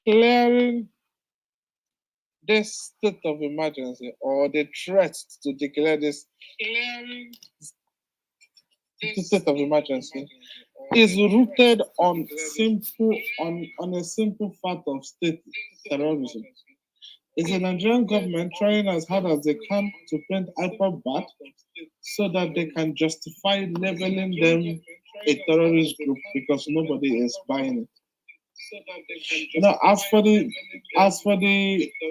declaring this state of emergency or the threat to declare this state of emergency is rooted on a simple fact of state terrorism. It's the Nigerian government trying as hard as they can to paint IPOB bad so that they can justify labeling them a terrorist group because nobody is buying it. Now, as for the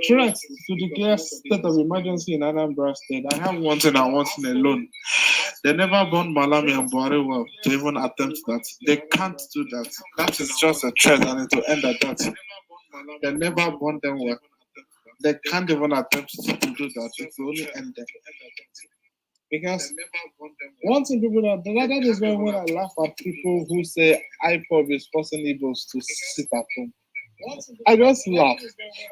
threat to declare state of emergency in Anambra State, I have one thing I want in alone. They never burned Malami and Buhari well to even attempt that. They can't do that. That is just a threat and it will end at that. They never burned them well. They can't even attempt to do that. It will only end there. Because one thing people don't that is when I laugh at people who say IPOB is forcing Igbos to sit at home. I just laugh.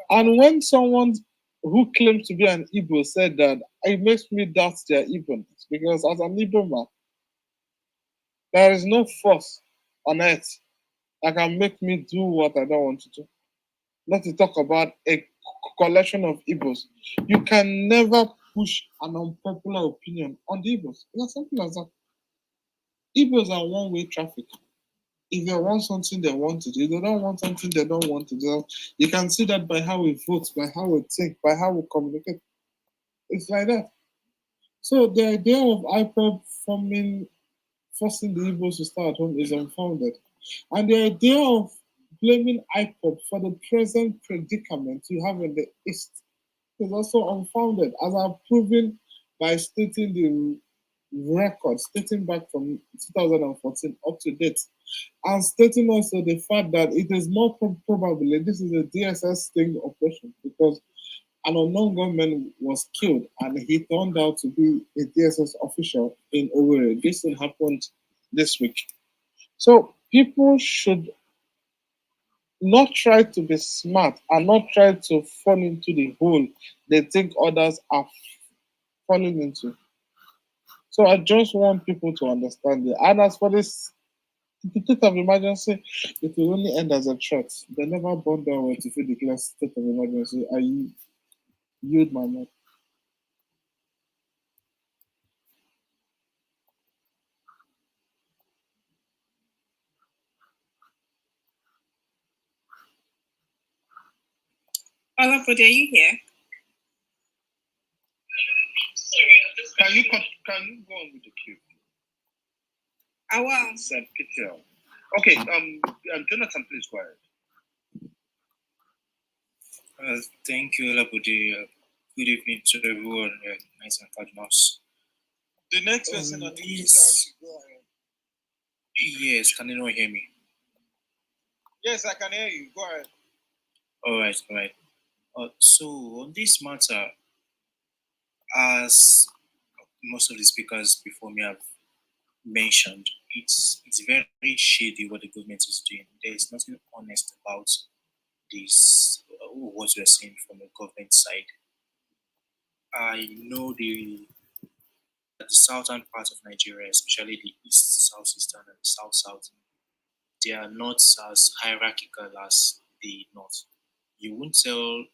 And when someone who claims to be an Igbo said that, it makes me doubt their Igbo-ness. Because as an Igbo man, there is no force on earth that can make me do what I don't want to do. Not to talk about a collection of Igbos. You can never push an unpopular opinion on the Igbos. It's something like that. Igbos are one-way traffic. If they want something, they want it. If they don't want something, they don't want it. You can see that by how we vote, by how we think, by how we communicate. It's like that. So the idea of IPOB forcing the Igbos to stay at home is unfounded. And the idea of blaming IPOB for the present predicament you have in the East is also unfounded, as I've proven by stating the record, stating back from 2014 up to date, and stating also the fact that it is more probably this is a DSS sting operation because an unknown gunman was killed and he turned out to be a DSS official in Owerri. This thing happened this week. So people should not try to be smart and not try to fall into the hole they think others are falling into. So I just want people to understand it. And as for this state of emergency, it will only end as a threat. They never bond down with if you declare state of emergency. I yield my mind. Olafode, are you here? Can you go on with the queue? I will. Okay, Jonathan, please go ahead. Thank you, Olafode. Good evening to everyone. Nice and cardinals. The next person on this. Go ahead. Yes, can you not hear me? Yes, I can hear you. Go ahead. All right. So on this matter, as most of the speakers before me have mentioned, it's very shady what the government is doing. There is nothing honest about this, what we are seeing from the government side. I know the southern part of Nigeria, especially the east, southeastern, and the south, they are not as hierarchical as the north. You won't tell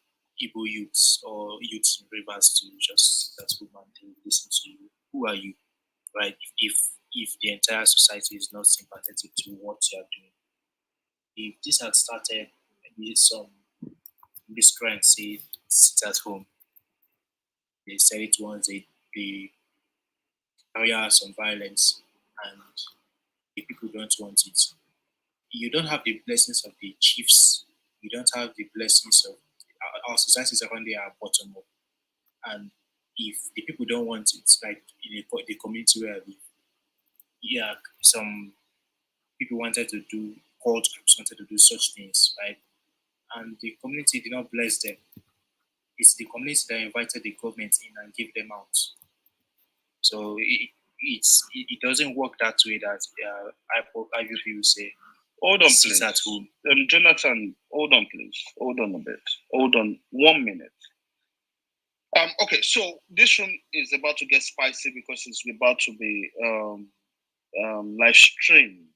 Igbo youths or youths in rivers to just that woman they will listen to you. Who are you? Right? If the entire society is not sympathetic to what you are doing. If this had started maybe some miscreants say sit at home. They said it once they carry out some violence and the people don't want it. You don't have the blessings of the chiefs. You don't have the blessings of our societies around there are bottom up. And if the people don't want it, like in the community where I live, yeah, some people wanted to do cult groups wanted to do such things, right? And the community did not bless them. It's the community that invited the government in and gave them out. So it doesn't work that way that IVP will say. Hold on, please. At home. Jonathan, hold on, please. Hold on a bit. Hold on 1 minute. Okay, so this one is about to get spicy because it's about to be live streamed.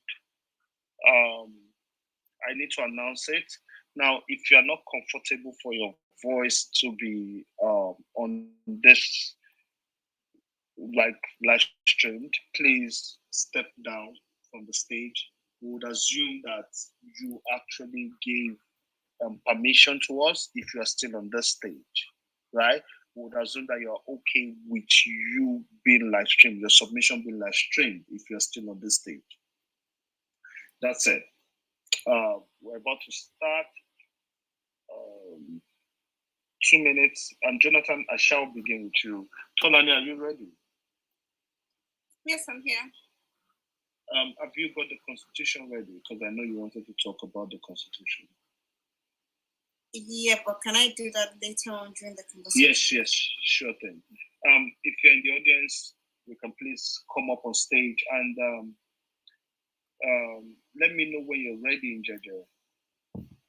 I need to announce it. Now, if you are not comfortable for your voice to be on this like live streamed, please step down from the stage. We would assume that you actually gave permission to us if you are still on this stage, right? We would assume that you're okay with you being live streamed, your submission being live streamed if you're still on this stage. That's it. We're about to start. 2 minutes. And Jonathan, I shall begin with you. Tolani, are you ready? Yes, I'm here. Have you got the Constitution ready? Because I know you wanted to talk about the Constitution. Yeah, but can I do that later on during the conversation? Yes, sure thing. If you're in the audience, you can please come up on stage and let me know when you're ready, Njenje.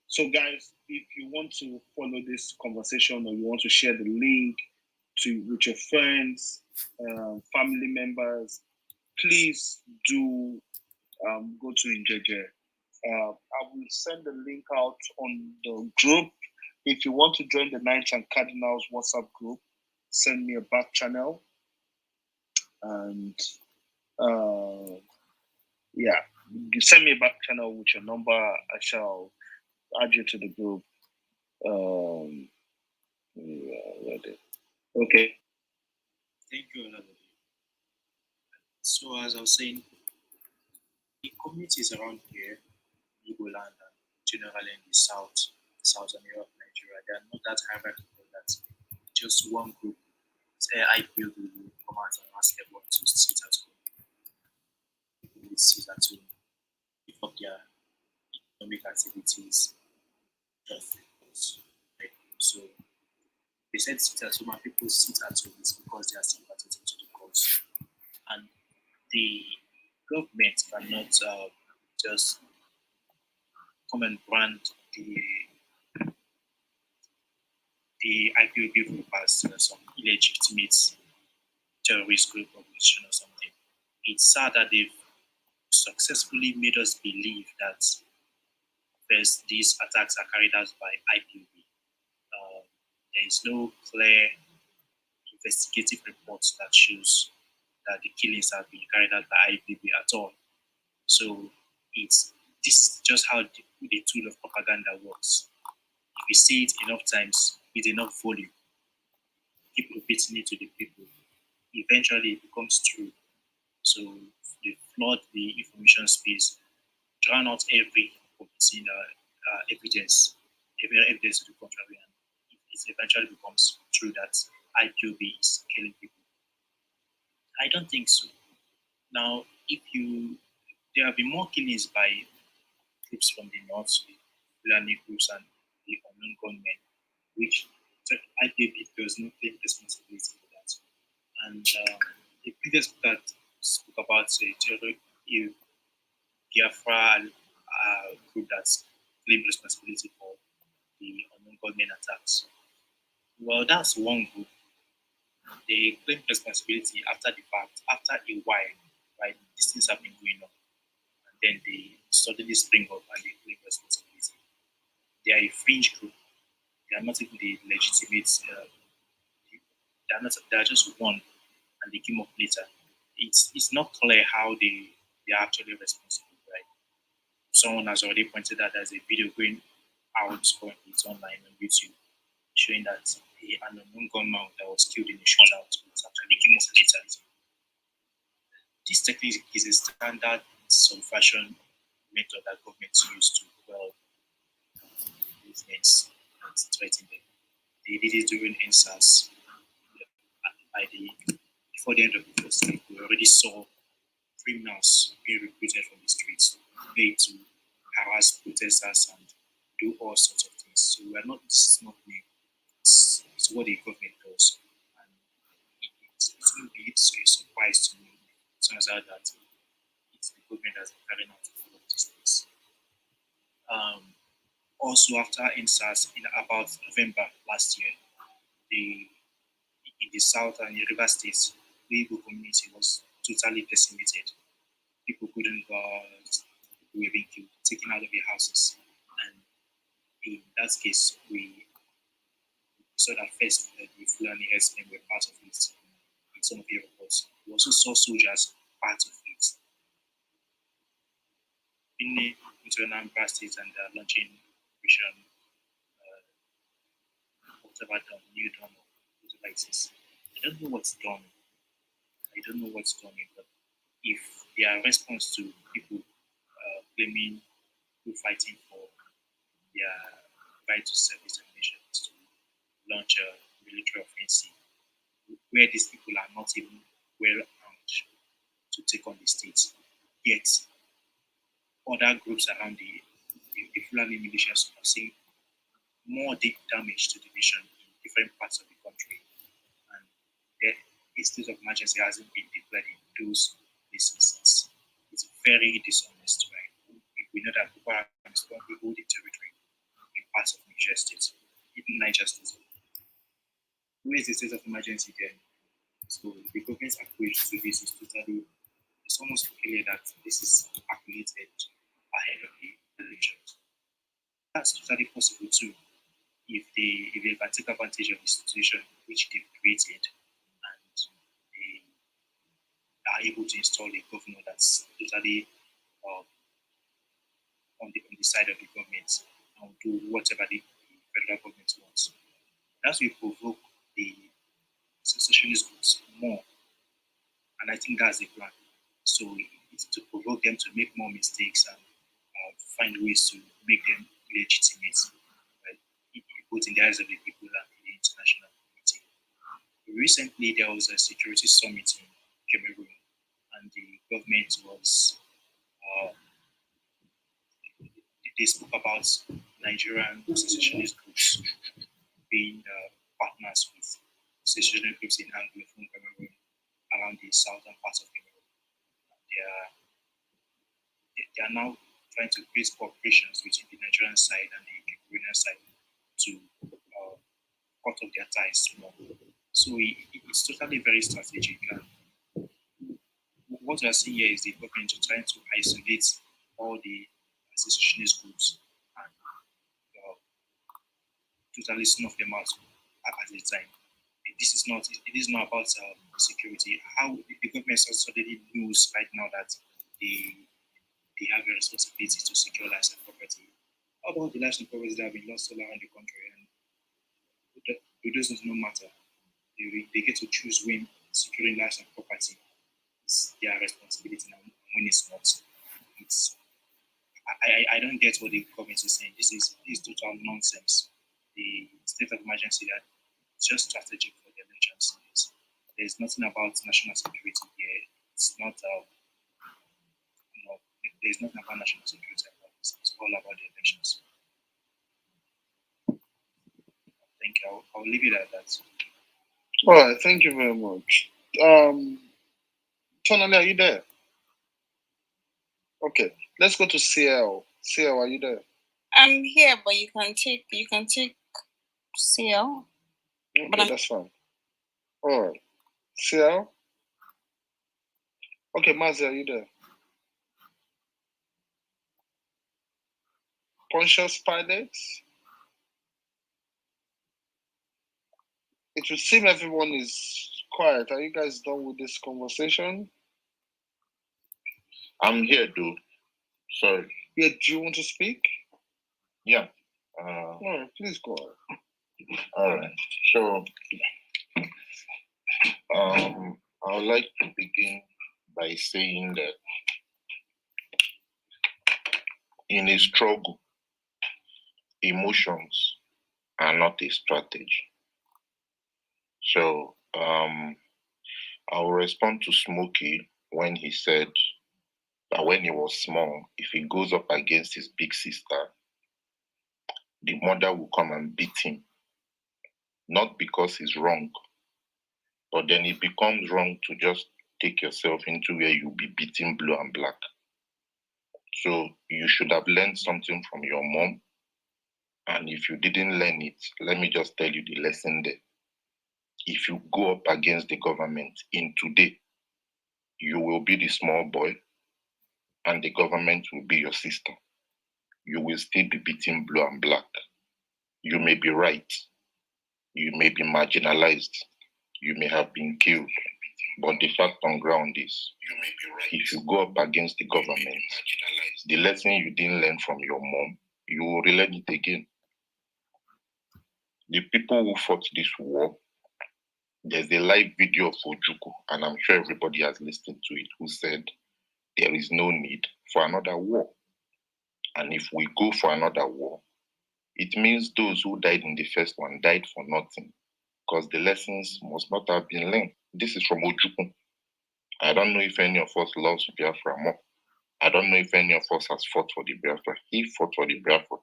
So, guys, if you want to follow this conversation or you want to share the link with your friends, family members, please do go to Njenje. I will send the link out on the group. If you want to join the Knights and Cardinals WhatsApp group, send me a back channel. And yeah, you send me a back channel with your number. I shall add you to the group. Ready. Okay. Thank you, Olabode. So, as I was saying, the communities around here, Igbo land and generally in the southern area of Nigeria, they are not that hierarchical that just one group, say IPOB, will come out and ask everyone to sit at home. People will sit at home, give up their economic activities, just like, so they said sit at home and people sit at home is because they are sympathetic to the cause. And the government cannot just come and brand the IPOB group as some illegitimate terrorist group organization or something. It's sad that they've successfully made us believe that first these attacks are carried out by IPOB. There is no clear investigative report that shows that the killings have been carried out by IPOB at all. So this is just how the tool of propaganda works. If you see it enough times with enough volume, keep repeating it to the people, eventually it becomes true. So they flood the information space, drown out every competing evidence to the contrary, and it eventually becomes true that IPOB is killing people. I don't think so. Now, there have been more killings by groups from the north, the Fulani groups and the unknown gunmen, which IPOB does not take responsibility for that. And the previous that spoke about a Biafra group that's claimed responsibility for the unknown gunmen attacks. Well, that's one group. They claim responsibility after the fact, after a while, right? These things have been going on. And then they suddenly spring up and they claim responsibility. They are a fringe group. They are not even the legitimate people. They are just one and they came up later. It's not clear how they are actually responsible, right? Someone has already pointed out there's a video going out currently, it's online on YouTube, showing that an unknown gunman that was killed in a shootout was actually came up later. This technique is a standard subversion method that governments use to quell movements and threaten them. They did it during NSAS. Before the end of the first week, we already saw criminals being recruited from the streets, paid to harass protesters and do all sorts of things. So this is not new. It's what the government does. And it's going to be a surprise to me. It turns out that it's the government that's been carrying out all of these things. Also, after NSAS, in about November last year, in the south and the river states, the Igbo community was totally decimated. People couldn't go out, people were being killed, taken out of their houses. And in that case, we saw that first the Fulani herdsmen were part of it in some of the reports. We also saw soldiers part of it. Into Anambra State and launching Vision, whatever done, new dawn, whatever it is. I don't know what's done. But if their response to people claiming who fighting for their right to self-determination is to launch a military offensive where these people are not even well armed to take on the state, yet other groups around the Fulani militias are seeing more deep damage to the nation in different parts of the country, and a state of emergency hasn't been declared in those instances. It's very dishonest, right? We know that Boko Haram is currently holding territory in parts of Niger State, even Niger State. Where is the state of emergency then? So the government's approach to this is totally, it's almost clear that this is calculated ahead of the elections. That's totally possible too if they can take advantage of the situation which they've created and they are able to install a governor that's totally on the side of the government and do whatever the federal government wants. That will provoke the secessionist groups more, and I think that's the plan. So it's to provoke them to make more mistakes and find ways to make them legitimate, right? Both in the eyes of the people and the international community. Recently, there was a security summit in Cameroon, and the government was they spoke about Nigerian secessionist groups being partners with secessionist groups in Anglophone Cameroon around the southern parts of Cameroon. They are now trying to create cooperations between the Nigerian side and the Cameroonian side to cut off their ties more. So it's totally very strategic. And what we are seeing here is the government trying to isolate all the secessionist groups and totally snuff them out at the time. It is not about security. How the government already knows right now that they have a responsibility to secure lives and property. How about the lives and property that have been lost all around the country? And it doesn't no matter. They get to choose when securing lives and property is their responsibility, and when it's not. I don't get what the government is saying. This is total nonsense. The state of emergency that it's just strategic for the elections. There's nothing about national security here. It's not there's nothing about national security about this. It's all about the elections. Thank you. I'll leave it at that. All right, thank you very much. Tonali, are you there? Okay, let's go to CL. CL, are you there? I'm here, but you can take CL. Okay, that's fine. All right, CL. Okay, Mazi, are you there? Pontius Pilates. It would seem everyone is quiet. Are you guys done with this conversation? I'm here, dude. Sorry. Yeah, do you want to speak? Yeah. All right, please go on. All right. So, I would like to begin by saying that in a struggle, emotions are not a strategy. So, I'll respond to Smokey when he said that when he was small, if he goes up against his big sister, the mother will come and beat him. Not because he's wrong, but then it becomes wrong to just take yourself into where you'll be beaten blue and black. So you should have learned something from your mom. And if you didn't learn it, let me just tell you the lesson there. If you go up against the government in today, you will be the small boy and the government will be your sister. You will still be beaten blue and black. You may be right. You may be marginalized. You may have been killed. But the fact on ground is, if you go up against the government, the lesson you didn't learn from your mom, you will relearn it again. The people who fought this war, there's a live video of Ojukwu, and I'm sure everybody has listened to it, who said there is no need for another war. And if we go for another war, it means those who died in the first one died for nothing, because the lessons must not have been learned. This is from Ojukwu. I don't know if any of us loves Biafra more. I don't know if any of us has fought for the Biafra. He fought for the Biafra,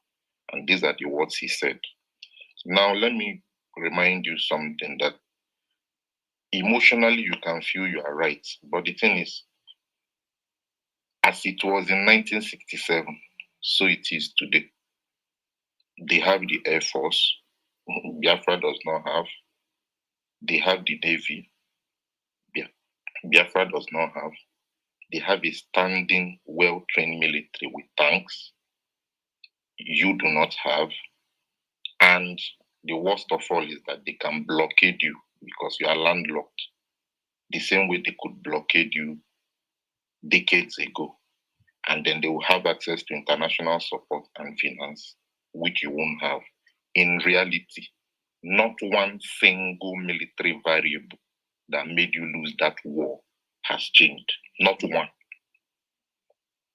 and these are the words he said. Now, let me remind you something, that emotionally you can feel you are right, but the thing is, as it was in 1967, so it is today. They have the Air Force, Biafra does not have. They have the Navy, Biafra does not have. They have a standing, well-trained military with tanks. You do not have. And the worst of all is that they can blockade you because you are landlocked, the same way they could blockade you decades ago. And then they will have access to international support and finance, which you won't have. In reality, not one single military variable that made you lose that war has changed. Not one.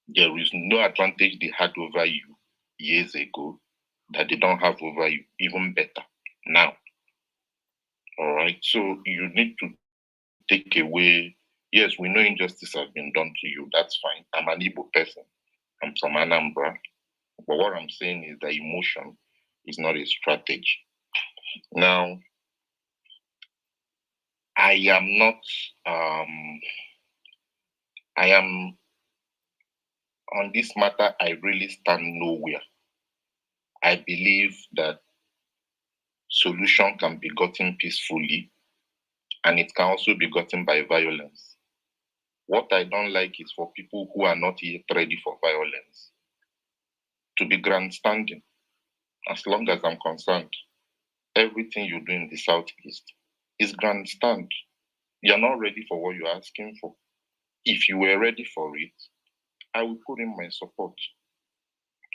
There is no advantage they had over you years ago that they don't have over you, even better now. All right. So you need to take away. Yes, we know injustice has been done to you. That's fine. I'm an Igbo person. I'm from Anambra. But what I'm saying is that emotion is not a strategy. Now, I am not, I am on this matter, I really stand nowhere. I believe that solution can be gotten peacefully, and it can also be gotten by violence. What I don't like is for people who are not yet ready for violence to be grandstanding. As long as I'm concerned, everything you do in the Southeast is grandstand. You're not ready for what you're asking for. If you were ready for it, I will put in my support.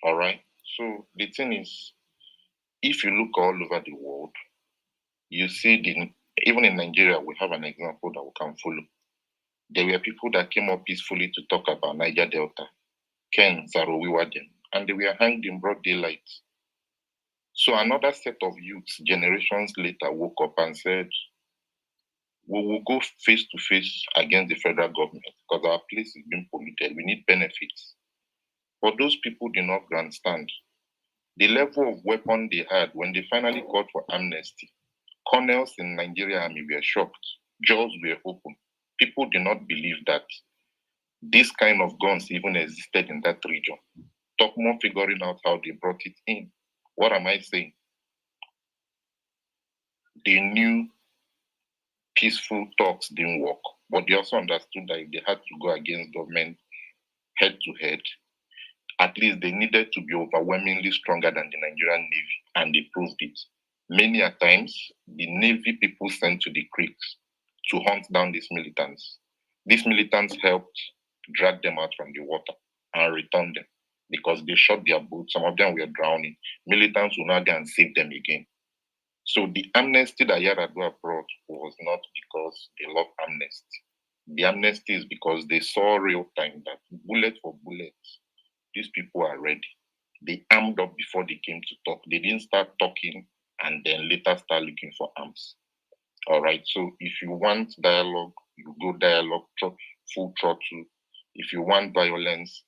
All right. So the thing is, if you look all over the world, you see even in Nigeria, we have an example that we can follow. There were people that came up peacefully to talk about Niger Delta, Ken Sarowiwaden, and they were hanged in broad daylight. So another set of youths, generations later, woke up and said, we will go face to face against the federal government because our place is being polluted. We need benefits. But those people did not grandstand. The level of weapon they had when they finally called for amnesty, colonels in Nigeria Army were shocked. Jaws were open. People did not believe that this kind of guns even existed in that region. Talk more figuring out how they brought it in. What am I saying? They knew peaceful talks didn't work, but they also understood that if they had to go against government head to head, at least they needed to be overwhelmingly stronger than the Nigerian Navy, and they proved it. Many a times, the Navy people sent to the creeks to hunt down these militants. These militants helped drag them out from the water and return them because they shot their boats. Some of them were drowning. Militants will not go and save them again. So the amnesty that Yaradua brought was not because they love amnesty. The amnesty is because they saw real time that bullet for bullet, these people are ready. They armed up before they came to talk. They didn't start talking and then later start looking for arms. All right. So if you want dialogue, you go dialogue, full throttle. If you want violence,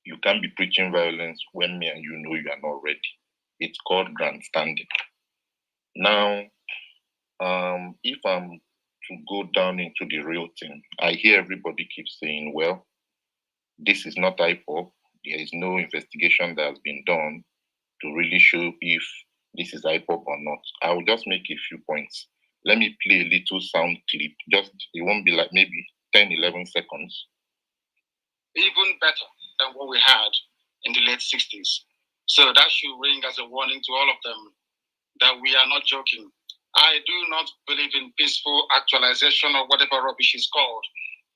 you can't be preaching violence when me and you know you are not ready. It's called grandstanding. Now, if I'm to go down into the real thing, I hear everybody keep saying, well, this is not IPOP. There is no investigation that has been done to really show if this is IPOP or not. I will just make a few points. Let me play a little sound clip. Just, it won't be like maybe 10, 11 seconds. Even better than what we had in the late 60s. So that should ring as a warning to all of them that we are not joking. I do not believe in peaceful actualization or whatever rubbish is called.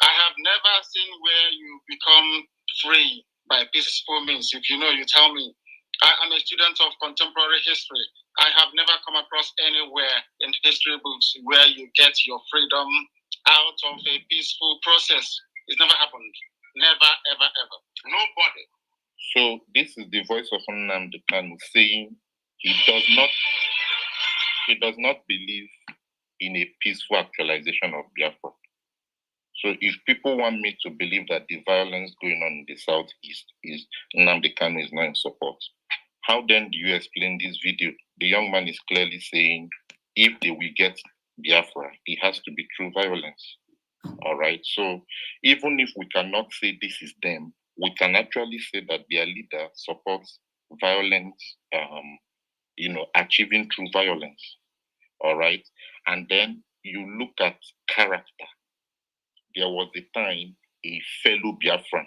I have never seen where you become free by peaceful means. If you know, you tell me. I am a student of contemporary history. I have never come across anywhere in history books where you get your freedom out of a peaceful process. It's never happened. Never, ever, ever. Nobody. So this is the voice of Nnamdi Kanu saying he does not believe in a peaceful actualization of Biafra. So if people want me to believe that the violence going on in the southeast is Nnamdi Kanu is not in support, how then do you explain this video? The young man is clearly saying if they will get Biafra, it has to be through violence. All right. So even if we cannot say this is them, we can actually say that their leader supports violence, achieving through violence. All right. And then you look at character. There was a time a fellow Biafran.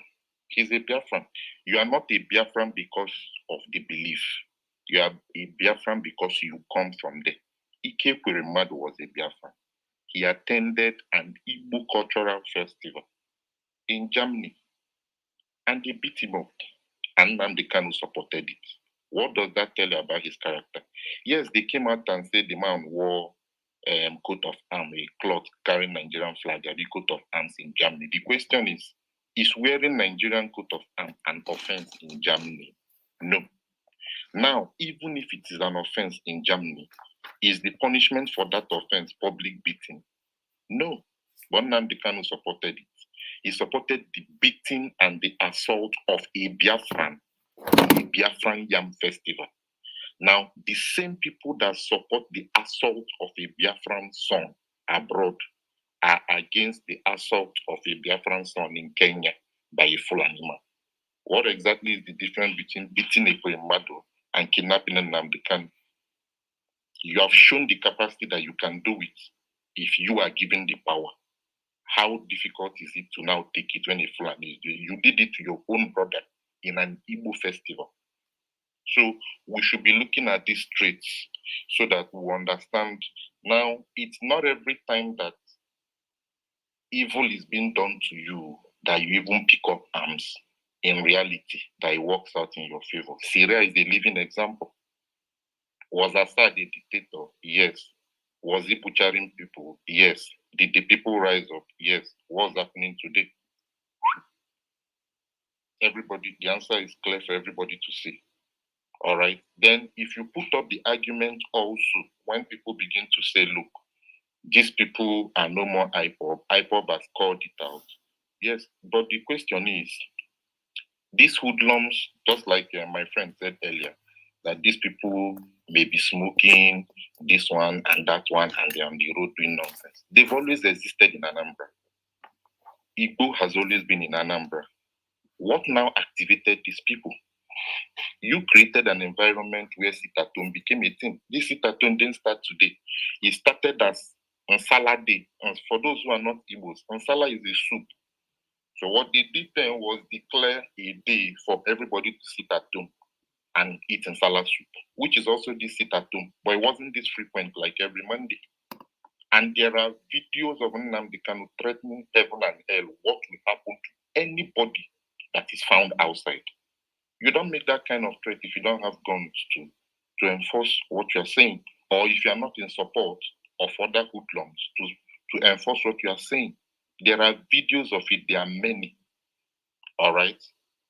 He's a Biafran. You are not a Biafran because of the belief. You are a Biafran because you come from there. Ike Kweremadu was a Biafran. He attended an Igbo cultural festival in Germany, and they beat him up. And Nnamdi Kanu supported it. What does that tell you about his character? Yes, they came out and said the man wore coat of arms, a cloth carrying Nigerian flag, a coat of arms in Germany. The question is wearing Nigerian coat of arms an offense in Germany? No. Now, even if it is an offense in Germany, is the punishment for that offense public beating? No. But Nnamdi Kanu supported it. He supported the beating and the assault of a Biafran in a Biafran Yam festival. Now, the same people that support the assault of a Biafran son abroad are against the assault of a Biafran son in Kenya by a Fulani man. What exactly is the difference between beating a Kweremadu and kidnapping a Nnamdi Kanu? You have shown the capacity that you can do it if you are given the power. How difficult is it to now take it when a Fulani is doing it? You did it to your own brother in an Igbo festival. So we should be looking at these traits so that we understand. Now, it's not every time that evil is being done to you that you even pick up arms. In reality, that it works out in your favor. Syria is a living example. Was Assad a dictator? Yes. Was he butchering people? Yes. Did the people rise up? Yes. What's happening today? Everybody, the answer is clear for everybody to see. All right. Then, if you put up the argument also, when people begin to say, look, these people are no more IPOB, IPOB has called it out. Yes. But the question is, these hoodlums, just like my friend said earlier, that these people may be smoking this one and that one, and they're on the road doing nonsense. They've always existed in Anambra. Igbo has always been in Anambra. What now activated these people? You created an environment where sit-at-home became a thing. This sit-at-home didn't start today. It started as Nsala Day. And for those who are not Igbos, Nsala is a soup. So what they did then was declare a day for everybody to sit at home and eat Nsala soup, which is also this sit at home, but it wasn't this frequent like every Monday. And there are videos of Nnamdi Kanu threatening heaven and hell what will happen to anybody that is found outside. You don't make that kind of threat if you don't have guns to enforce what you're saying, or if you're not in support of other hoodlums to enforce what you are saying. There are videos of it, there are many. All right.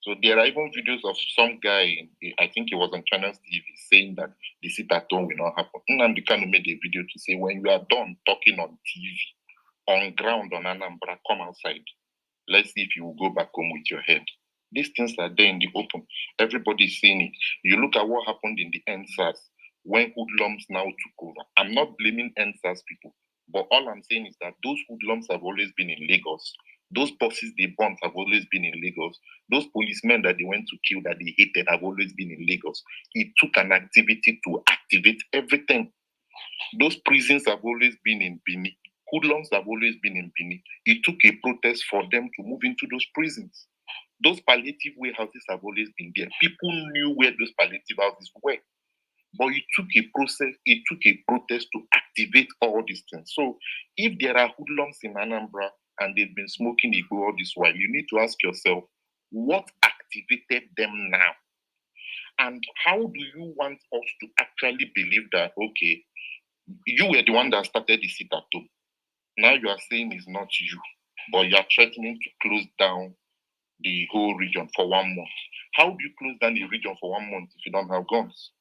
So there are even videos of some guy, I think he was on Channels TV, saying that the sit at home will not happen. Nnamdi Kanu made a video to say, when you are done talking on TV, on ground on Anambra, come outside. Let's see if you will go back home with your head. These things are there in the open. Everybody's seeing it. You look at what happened in the NSAS when hoodlums now took over. I'm not blaming NSAS people, but all I'm saying is that those hoodlums have always been in Lagos. Those bosses they burnt have always been in Lagos. Those policemen that they went to kill that they hated have always been in Lagos. It took an activity to activate everything. Those prisons have always been in Bini. Hoodlums have always been in Bini. It took a protest for them to move into those prisons. Those palliative warehouses have always been there. People knew where those palliative houses were. But it took a process, it took a protest to activate all these things. So if there are hoodlums in Anambra and they've been smoking Igbo all this while, you need to ask yourself, what activated them now? And how do you want us to actually believe that, okay, you were the one that started the sit at home. Now you are saying it's not you, but you are threatening to close down the whole region for 1 month. How do you close down the region for 1 month if you don't have guns?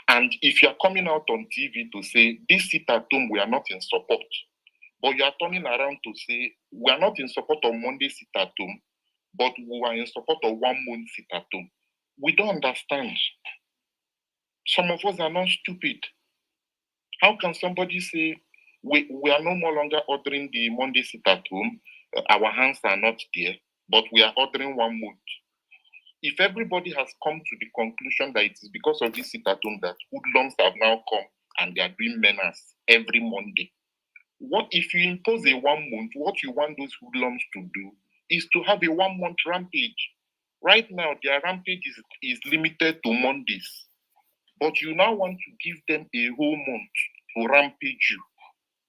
And if you are coming out on TV to say, this sit at home, we are not in support, but you are turning around to say, we are not in support of Monday sit at home, but we are in support of 1 month sit at home. We don't understand. Some of us are not stupid. How can somebody say, we are no more longer ordering the Monday sit at home, our hands are not there, but we are ordering 1 month? If everybody has come to the conclusion that it is because of this sit at home that hoodlums have now come and they are doing menace every Monday, what if you impose a 1 month? What you want those hoodlums to do is to have a 1 month rampage. Right now, their rampage is limited to Mondays, but you now want to give them a whole month to rampage you,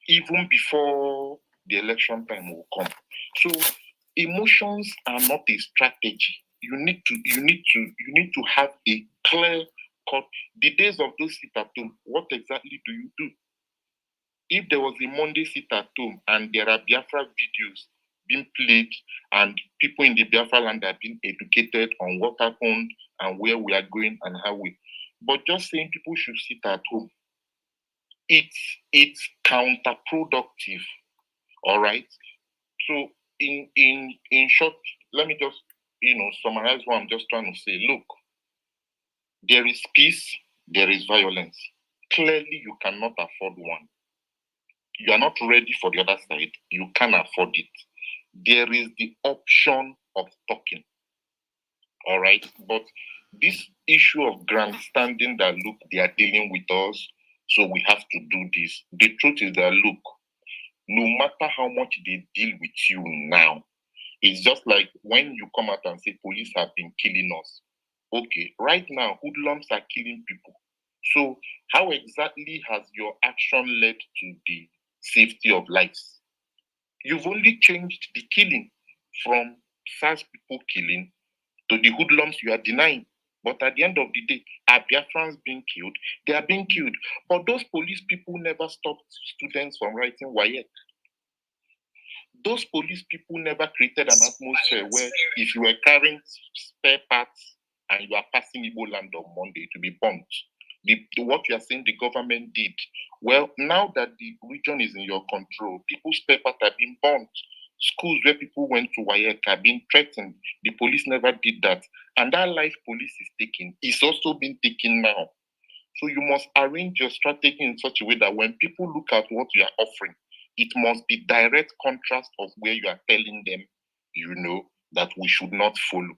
even before the election time will come. So emotions are not a strategy. You need to have a clear cut. The days of those sit at home, what exactly do you do? If there was a Monday sit at home and there are Biafra videos being played and people in the Biafra land are being educated on what happened and where we are going and how we, but just saying people should sit at home, it's counterproductive. All right. So in short, let me just summarize what I'm just trying to say. Look, there is peace, there is violence. Clearly, you cannot afford one. You are not ready for the other side. You can't afford it. There is the option of talking. All right. But this issue of grandstanding that, look, they are dealing with us, so we have to do this. The truth is that, look, no matter how much they deal with you now, it's just like when you come out and say police have been killing us. Okay, right now, hoodlums are killing people. So how exactly has your action led to the safety of lives? You've only changed the killing from SARS people killing to the hoodlums you are denying. But at the end of the day, are Biafrans being killed? They are being killed. But those police people never stopped students from writing WAEC. Those police people never created an atmosphere where if you were carrying spare parts and you are passing Igbo land on Monday to be bumped. What you are saying the government did. Well, now that the region is in your control, people's spare parts are being bumped. Schools where people went to WAEC are being threatened. The police never did that. And that life police is taking is also being taken now. So you must arrange your strategy in such a way that when people look at what you are offering, it must be direct contrast of where you are telling them, that we should not follow.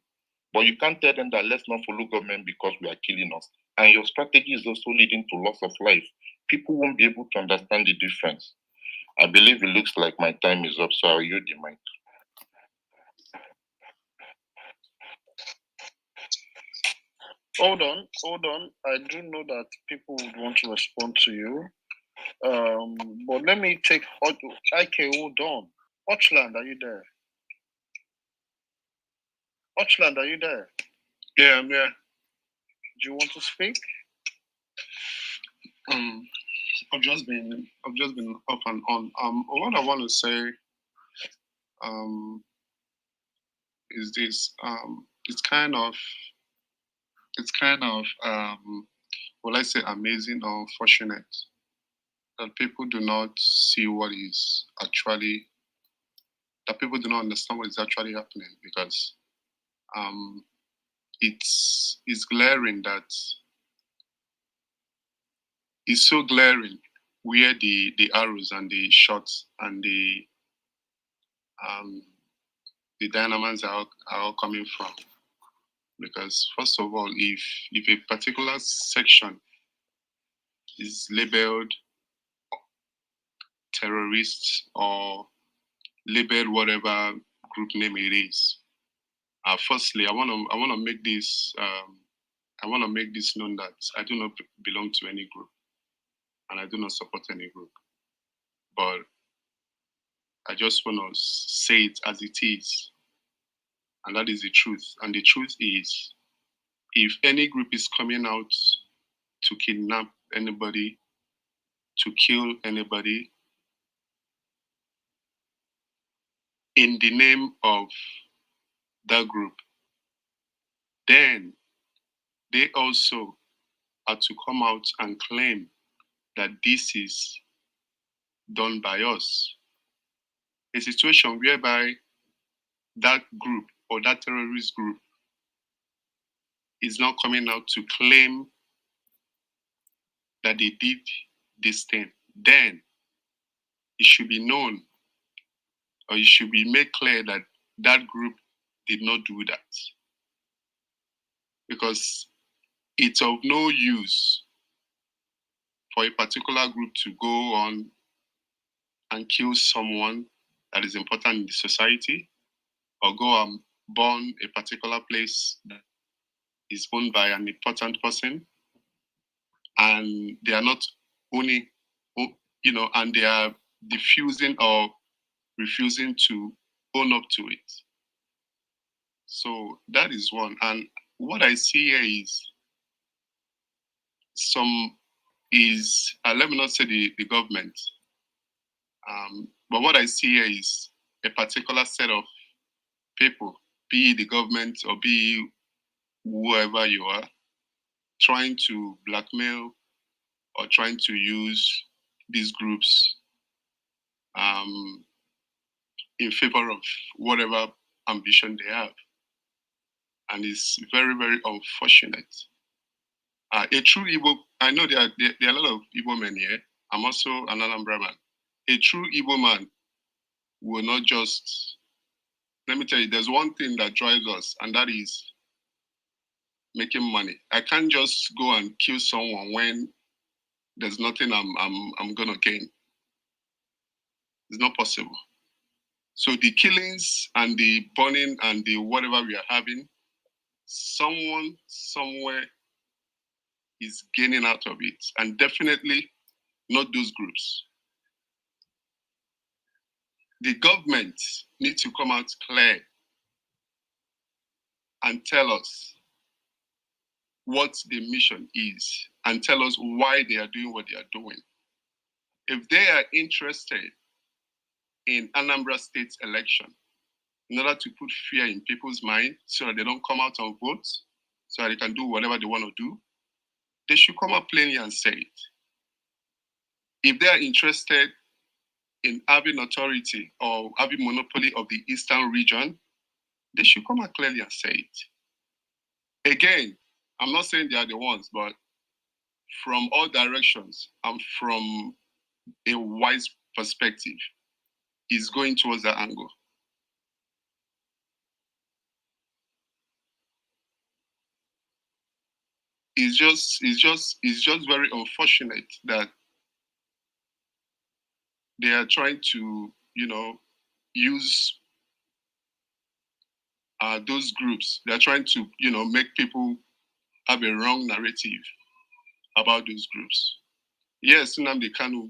But you can't tell them that let's not follow government because we are killing us. And your strategy is also leading to loss of life. People won't be able to understand the difference. I believe it looks like my time is up, so I'll yield the mic. Hold on. I do know that people would want to respond to you. But let me take okay, hold on. Ochland, are you there? Ochland, are you there? Yeah, I'm here. Do you want to speak? I've just been up and on. What I want to say is this. It's kind of well, I say amazing or unfortunate that people do not see what is actually, that people do not understand what is actually happening, because it's glaring that it's so glaring where the arrows and the shots and the dynamics are all coming from. Because first of all, if a particular section is labeled terrorists or labeled whatever group name it is, firstly I want to make this I want to make this known that I do not belong to any group and I do not support any group. But I just want to say it as it is. And that is the truth. And the truth is, if any group is coming out to kidnap anybody, to kill anybody, in the name of that group, then they also are to come out and claim that this is done by us. A situation whereby that group or that terrorist group is not coming out to claim that they did this thing, then it should be known or it should be made clear that that group did not do that. Because it's of no use for a particular group to go on and kill someone that is important in the society, or go and burn a particular place that is owned by an important person, and they are not only, and they are diffusing or refusing to own up to it. So that is one. And what I see here is let me not say the government, but what I see here is a particular set of people, be it the government or be it whoever you are, trying to blackmail or trying to use these groups in favor of whatever ambition they have. And it's very, very unfortunate. A true Igbo, I know there are a lot of Igbo men here. I'm also an Anambra man. A true Igbo man will not just, let me tell you, there's one thing that drives us, and that is making money. I can't just go and kill someone when there's nothing I'm gonna gain. It's not possible. So the killings and the burning and the whatever we are having, someone somewhere is gaining out of it, and definitely not those groups. The government needs to come out clear and tell us what the mission is and tell us why they are doing what they are doing. If they are interested in Anambra State's election, in order to put fear in people's mind so that they don't come out and vote, so that they can do whatever they want to do, they should come out plainly and say it. If they are interested in having authority or having monopoly of the Eastern region, they should come out clearly and say it. Again, I'm not saying they are the ones, but from all directions and from a wise perspective, is going towards that angle. It's just very unfortunate that they are trying to, use those groups. They're trying to, make people have a wrong narrative about those groups. Yes, Nnamdi Kanu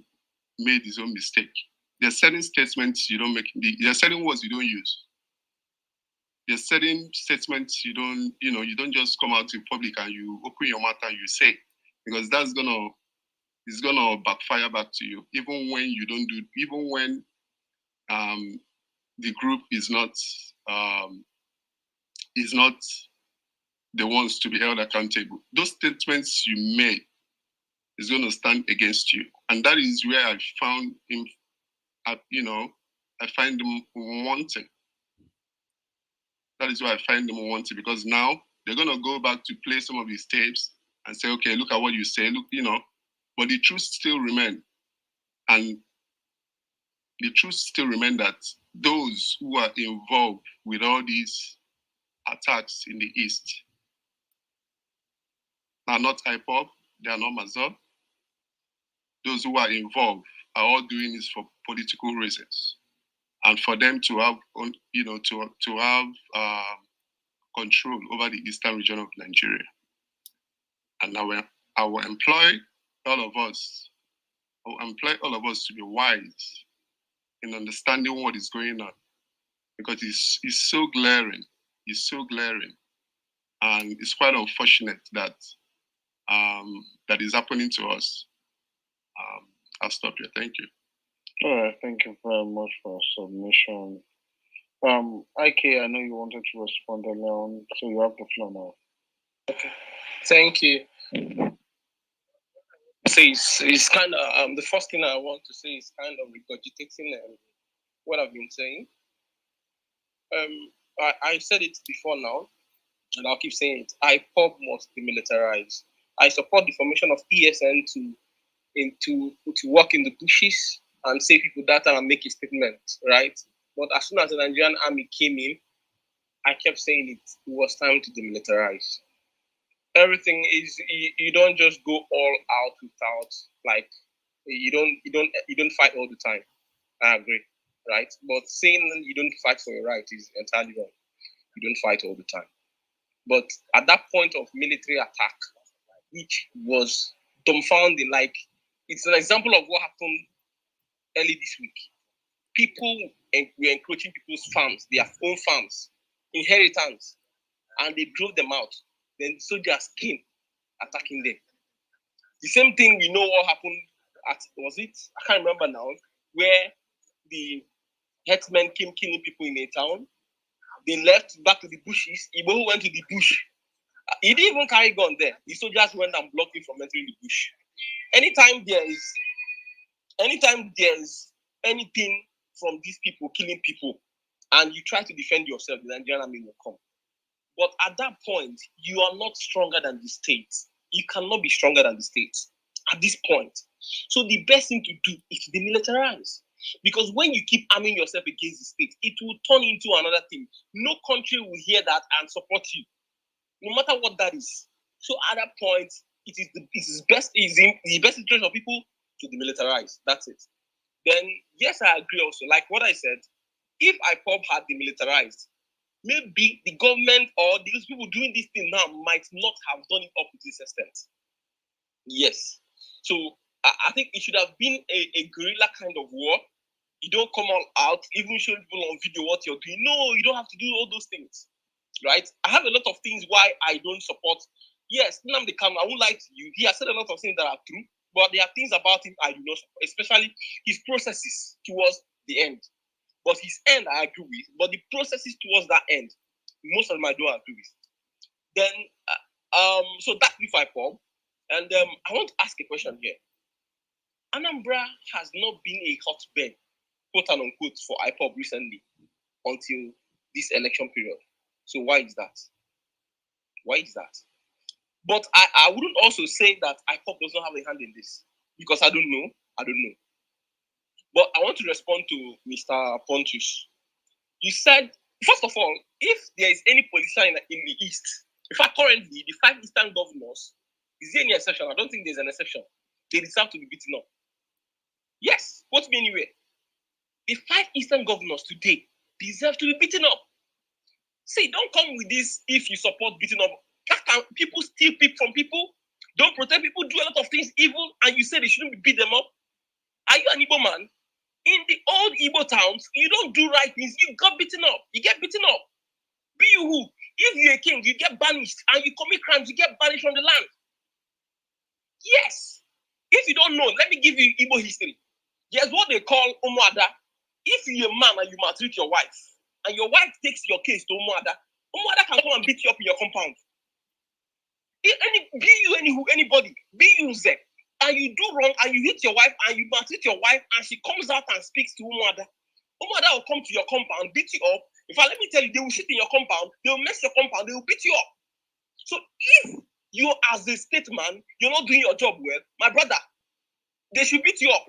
made his own mistake. There are certain statements you don't make. There are certain words you don't use. There are certain statements you don't just come out in public and you open your mouth and you say, because it's gonna backfire back to you, even when you don't do, even when the group is not the ones to be held accountable. Those statements you made is going to stand against you, and that is where I found him. I find them wanting. That is why I find them wanting, because now they're going to go back to play some of these tapes and say, okay, look at what you say, look, but the truth still remains. And the truth still remains that those who are involved with all these attacks in the East are not IPOB, they are not Mazur. Those who are involved are all doing this for political reasons, and for them to have, to have control over the eastern region of Nigeria. And I will employ all of us. I will employ all of us to be wise in understanding what is going on, because it's so glaring. It's so glaring, and it's quite unfortunate that that is happening to us. I'll stop here. Thank you. All right, thank you very much for submission. IK, I know you wanted to respond earlier on, so you have the floor now. Thank you. So it's kind of the first thing I want to say is kind of regurgitating what I've been saying. I said it before now, and I'll keep saying it. IPOB must demilitarize. I support the formation of ESN to work in the bushes and say people data and make a statement, right? But as soon as the Nigerian army came in, I kept saying it was time to demilitarize. Everything is you don't just go all out without like you don't fight all the time. I agree, right? But saying you don't fight for your right is entirely wrong. You don't fight all the time. But at that point of military attack, which was dumbfounding, like it's an example of what happened early this week. People were encroaching people's farms, their own farms, inheritance, and they drove them out. Then soldiers came attacking them. The same thing we know what happened at, was it? I can't remember now, where the herdsmen came killing people in a town. They left back to the bushes. Igbo went to the bush. He didn't even carry gun there. The soldiers went and blocked him from entering the bush. Anytime there's anything from these people killing people, and you try to defend yourself, the Nigerian army will come. But at that point, you are not stronger than the state. You cannot be stronger than the state at this point. So the best thing to do is to demilitarize. Because when you keep arming yourself against the state, it will turn into another thing. No country will hear that and support you, no matter what that is. So at that point, it is the best interest of people to demilitarize. That's it. Then yes, I agree also. Like what I said, if IPOB had demilitarized, maybe the government or these people doing this thing now might not have done it up to this extent. Yes. So I think it should have been a guerrilla kind of war. You don't come all out, even show people on video what you're doing. No, you don't have to do all those things. Right? I have a lot of things why I don't support. Yes, Nnamdi Kanu, I won't lie to you. He has said a lot of things that are true, but there are things about him I do not support, especially his processes towards the end. But his end I agree with, but the processes towards that end, most of them I don't agree with. Then, so that if I pop, and I want to ask a question here. Anambra has not been a hotbed, quote and unquote, for IPOB recently until this election period. So why is that? Why is that? But I wouldn't also say that IPOB does not have a hand in this, because I don't know. But I want to respond to Mr. Pontus. You said, first of all, if there is any politician in the East, in fact, currently, the 5 Eastern governors, is there any exception? I don't think there's an exception. They deserve to be beaten up. Yes, quote me anywhere. The 5 Eastern governors today deserve to be beaten up. See, don't come with this if you support beating up. People steal people from people, don't protect people, do a lot of things evil, and you say they shouldn't beat them up. Are you an Igbo man? In the old Igbo towns, you don't do right things, you got beaten up. You get beaten up. Be you who? If you're a king, you get banished, and you commit crimes, you get banished from the land. Yes. If you don't know, let me give you Igbo history. There's what they call Umuada. If you're a man and you maltreat your wife, and your wife takes your case to Umuada, Umuada can come and beat you up in your compound. Anybody, be you there, and you do wrong, and you hit your wife, and you maltreat your wife, and she comes out and speaks to Umuada. Umuada will come to your compound, beat you up. In fact, let me tell you, they will shit in your compound, they will mess your compound, they will beat you up. So if you as a statesman, you're not doing your job well, my brother, they should beat you up.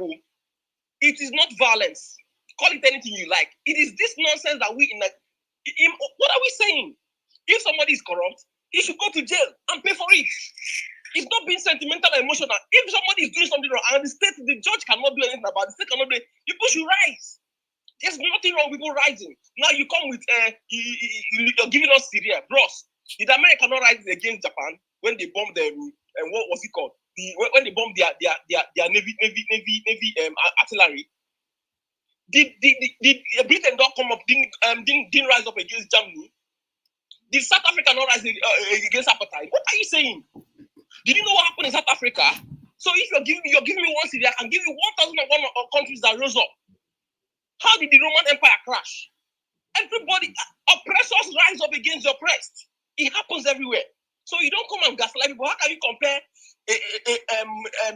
It is not violence. Call it anything you like. It is this nonsense that what are we saying? If somebody is corrupt, he should go to jail and pay for it. It's not being sentimental or emotional. If somebody is doing something wrong and the judge cannot do anything about it, the state cannot do it, people should rise. There's nothing wrong with people rising. Now you come with you're giving us Syria, bros. Did America not rise against Japan when they bombed and what was it called? When they bombed their navy artillery. Did Britain not come up? Didn't rise up against Germany? Did South Africa not rise against apartheid? What are you saying? Did you know what happened in South Africa? So if you're giving me one city, I can give you 1,001 countries that rose up. How did the Roman Empire crash? Everybody, oppressors rise up against the oppressed. It happens everywhere. So you don't come and gaslight people. How can you compare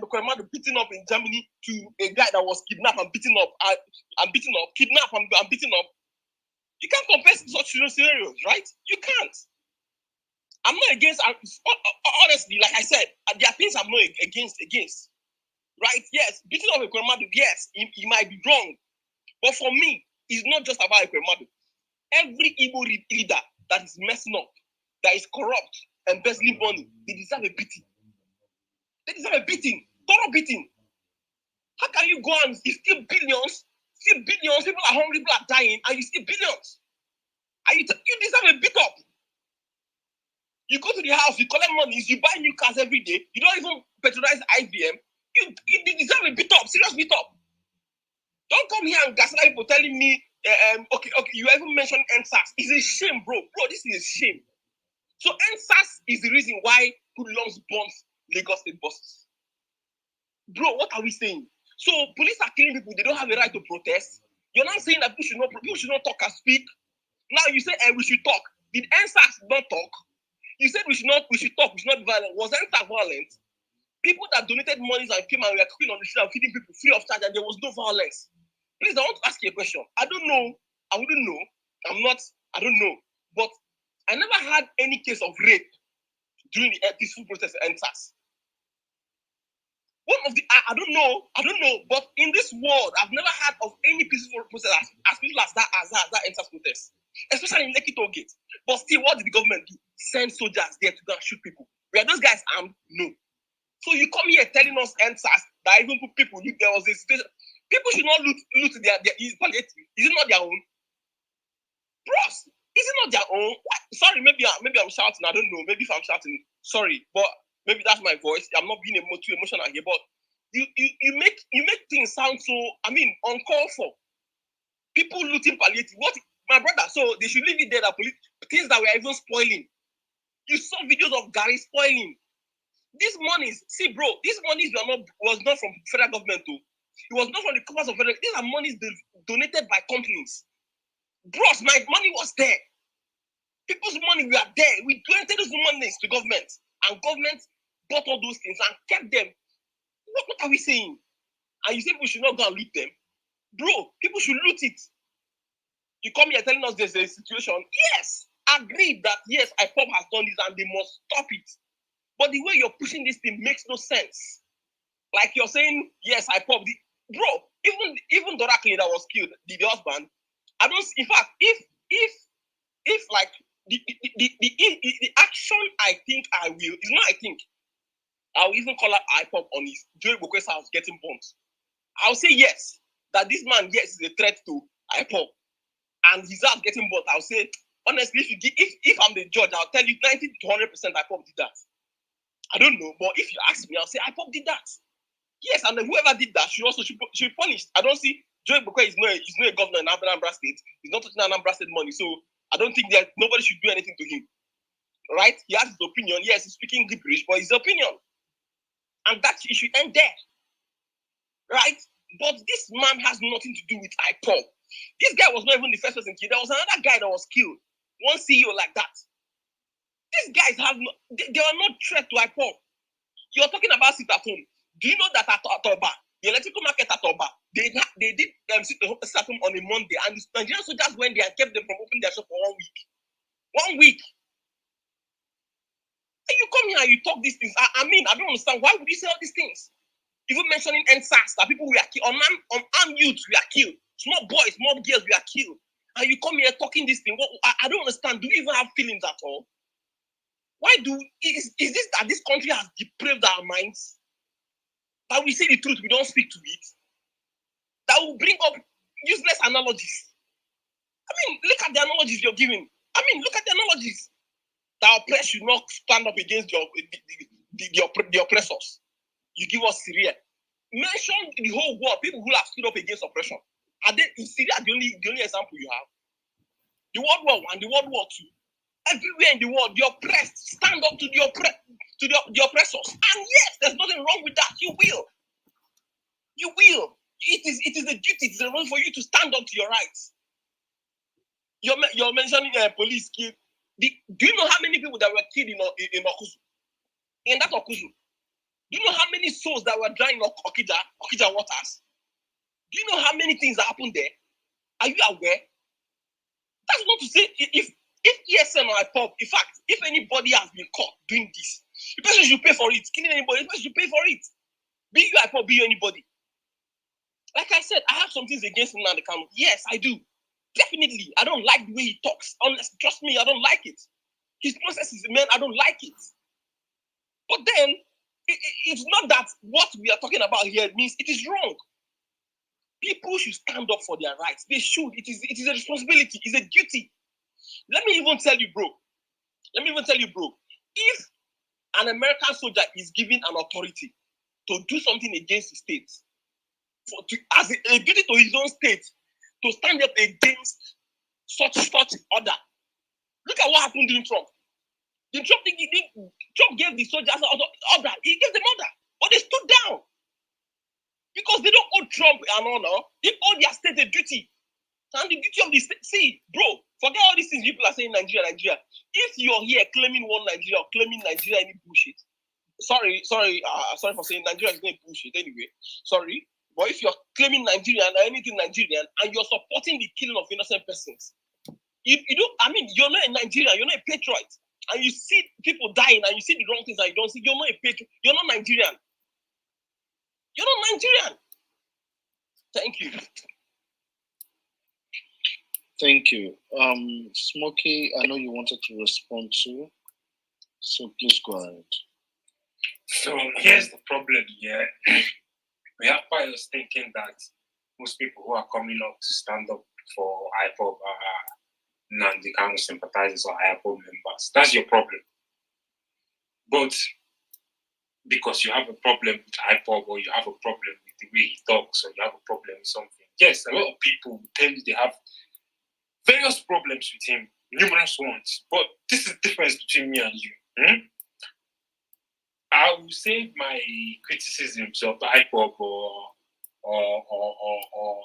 Kwemadu beating up in Germany to a guy that was kidnapped and beaten up kidnapped and beaten up? You can't compare such scenarios, right? You can't. I'm not against, honestly, like I said, there are things I'm not against. Right? Yes, beating up a Kwemadu, yes, he might be wrong. But for me, it's not just about a Kwemadu. Every Igbo leader that is messing up, that is corrupt, embezzling money, they deserve a beating. They deserve a beating, thorough beating. How can you go and you steal billions, people are hungry, people are dying, and you steal billions? And you deserve a beat up. You go to the house, you collect money, you buy new cars every day, you don't even patronize IBM, you deserve a beat up, serious beat up. Don't come here and gaslight people telling me, okay, you even mentioned NSAS. It's a shame, bro. This is a shame. So NSAS is the reason why hoodlums bombs Lagos State buses. Bro, what are we saying? So police are killing people, they don't have a right to protest. You're not saying that people should not talk and speak. Now you say, we should talk. Did NSAS not talk? You said we should talk, we should not be violent. Was NSAS violent? People that donated monies and came and were cooking on the street and feeding people free of charge and there was no violence. Please, I want to ask you a question. I don't know. I wouldn't know. I don't know. But I never had any case of rape during the peaceful protest at NSAS. I don't know. But in this world, I've never heard of any peaceful protest as peaceful as that NSAS protest, especially in Lekki Toll Gate. But still, what did the government do? Send soldiers there to go and shoot people. Were those guys armed? No. So you come here telling us NSAS that even people, if there was a situation, people should not loot their palliative. Is it not their own? Bros, is it not their own? What? Sorry, maybe I'm shouting. I don't know. Maybe if I'm shouting, sorry, but maybe that's my voice. I'm not being too emotional here, but you make things sound so, uncalled for. People looting palliative. What, my brother? So they should leave it there. That things that were even spoiling. You saw videos of Gary spoiling. These monies, see, bro, these monies was not from federal government too. It was not from the coffers of federal. These are monies donated by companies. Bros, my money was there. People's money were there. We donated those monies to government, and government bought all those things and kept them. What are we saying? And you say we should not go and loot them? Bro, people should loot it. You come here telling us there's a situation. Yes, agreed that yes, IPOB has done this and they must stop it. But the way you're pushing this thing makes no sense. Like you're saying, yes, IPOB. Bro, even Dorakli that was killed, the husband, I don't. In fact, if like the action I think I will is not. I think I'll even call out IPOB on his Joey Bokwe's house getting bombed. I'll say yes, that this man yes is a threat to IPOB, and his house getting bombed. I'll say honestly, if I'm the judge, I'll tell you 90 to 100% IPOB did that. I don't know, but if you ask me, I'll say IPOB did that. Yes, and then whoever did that should be punished. I don't see Joey Bokwe is not a governor in Anambra State. He's not touching Anambra State money, so I don't think that nobody should do anything to him. Right? He has his opinion. Yes, he's speaking gibberish, but his opinion, and that it should end there. Right? But this man has nothing to do with IPOB. This guy was not even the first person killed. There was another guy that was killed. One CEO like that. These guys they are not threat to IPOB. You're talking about sit at home. Do you know that at Oba, the electrical market at Oba, they did sit at home on a Monday, and the Nigerian soldiers went there and kept them from opening their shop for 1 week. 1 week. And you come here and you talk these things. I don't understand. Why would you say all these things? Even mentioning NSAS, that people were killed, unarmed youths were killed, small boys, small girls were killed. And you come here talking this thing. I don't understand. Do we even have feelings at all? Is this that this country has depraved our minds? That we say the truth, we don't speak to it? That will bring up useless analogies. Look at the analogies you're giving. Look at the analogies. That oppressed should not stand up against the oppressors. You give us Syria. Mention the whole world, people who have stood up against oppression. Are they in Syria the only example you have? The World War I, the World War II. Everywhere in the world, the oppressed stand up to the oppressors. And yes, there's nothing wrong with that. You will. It is a duty, it is a role for you to stand up to your rights. You're mentioning police kill. Do you know how many people that were killed in Okuzu? In that Okuzu? Do you know how many souls that were dying in Okija waters? Do you know how many things that happened there? Are you aware? That's not to say if ESN or IPOB, in fact, if anybody has been caught doing this, the person should pay for it. Killing anybody, the person should pay for it. Be you IPOB, be you anybody. Like I said, I have some things against him now. Yes, I do. Definitely. I don't like the way he talks. Honestly, trust me, I don't like it. His process is, man, I don't like it. But then, it's not that what we are talking about here means it is wrong. People should stand up for their rights. They should. It is a responsibility. It's a duty. Let me even tell you, bro. If an American soldier is given an authority to do something against the state, as a duty to his own state, to stand up against such order. Look at what happened during Trump. Trump gave the soldiers order. He gave them order, but they stood down because they don't owe Trump an honor. They owe their state a duty, and the duty of the state. See, bro, forget all these things people are saying. Nigeria. If you're here claiming one Nigeria or claiming Nigeria any bullshit, sorry for saying Nigeria is not bullshit anyway. Sorry. But if you're claiming Nigerian or anything Nigerian and you're supporting the killing of innocent persons, you don't. I mean, you're not a Nigerian. You're not a patriot. And you see people dying and you see the wrong things and you don't see. You're not a patriot. You're not Nigerian. Thank you. Thank you. Smokey, I know you wanted to respond to, so please go ahead. So here's the problem here. We have pilots thinking that most people who are coming up to stand up for IPOB are Nandi sympathizers or IPOB members. That's your problem. But because you have a problem with IPOB or you have a problem with the way he talks or you have a problem with something, yes, a lot of people will tell you they have various problems with him, numerous ones. But this is the difference between me and you. I will save my criticisms of IPOB or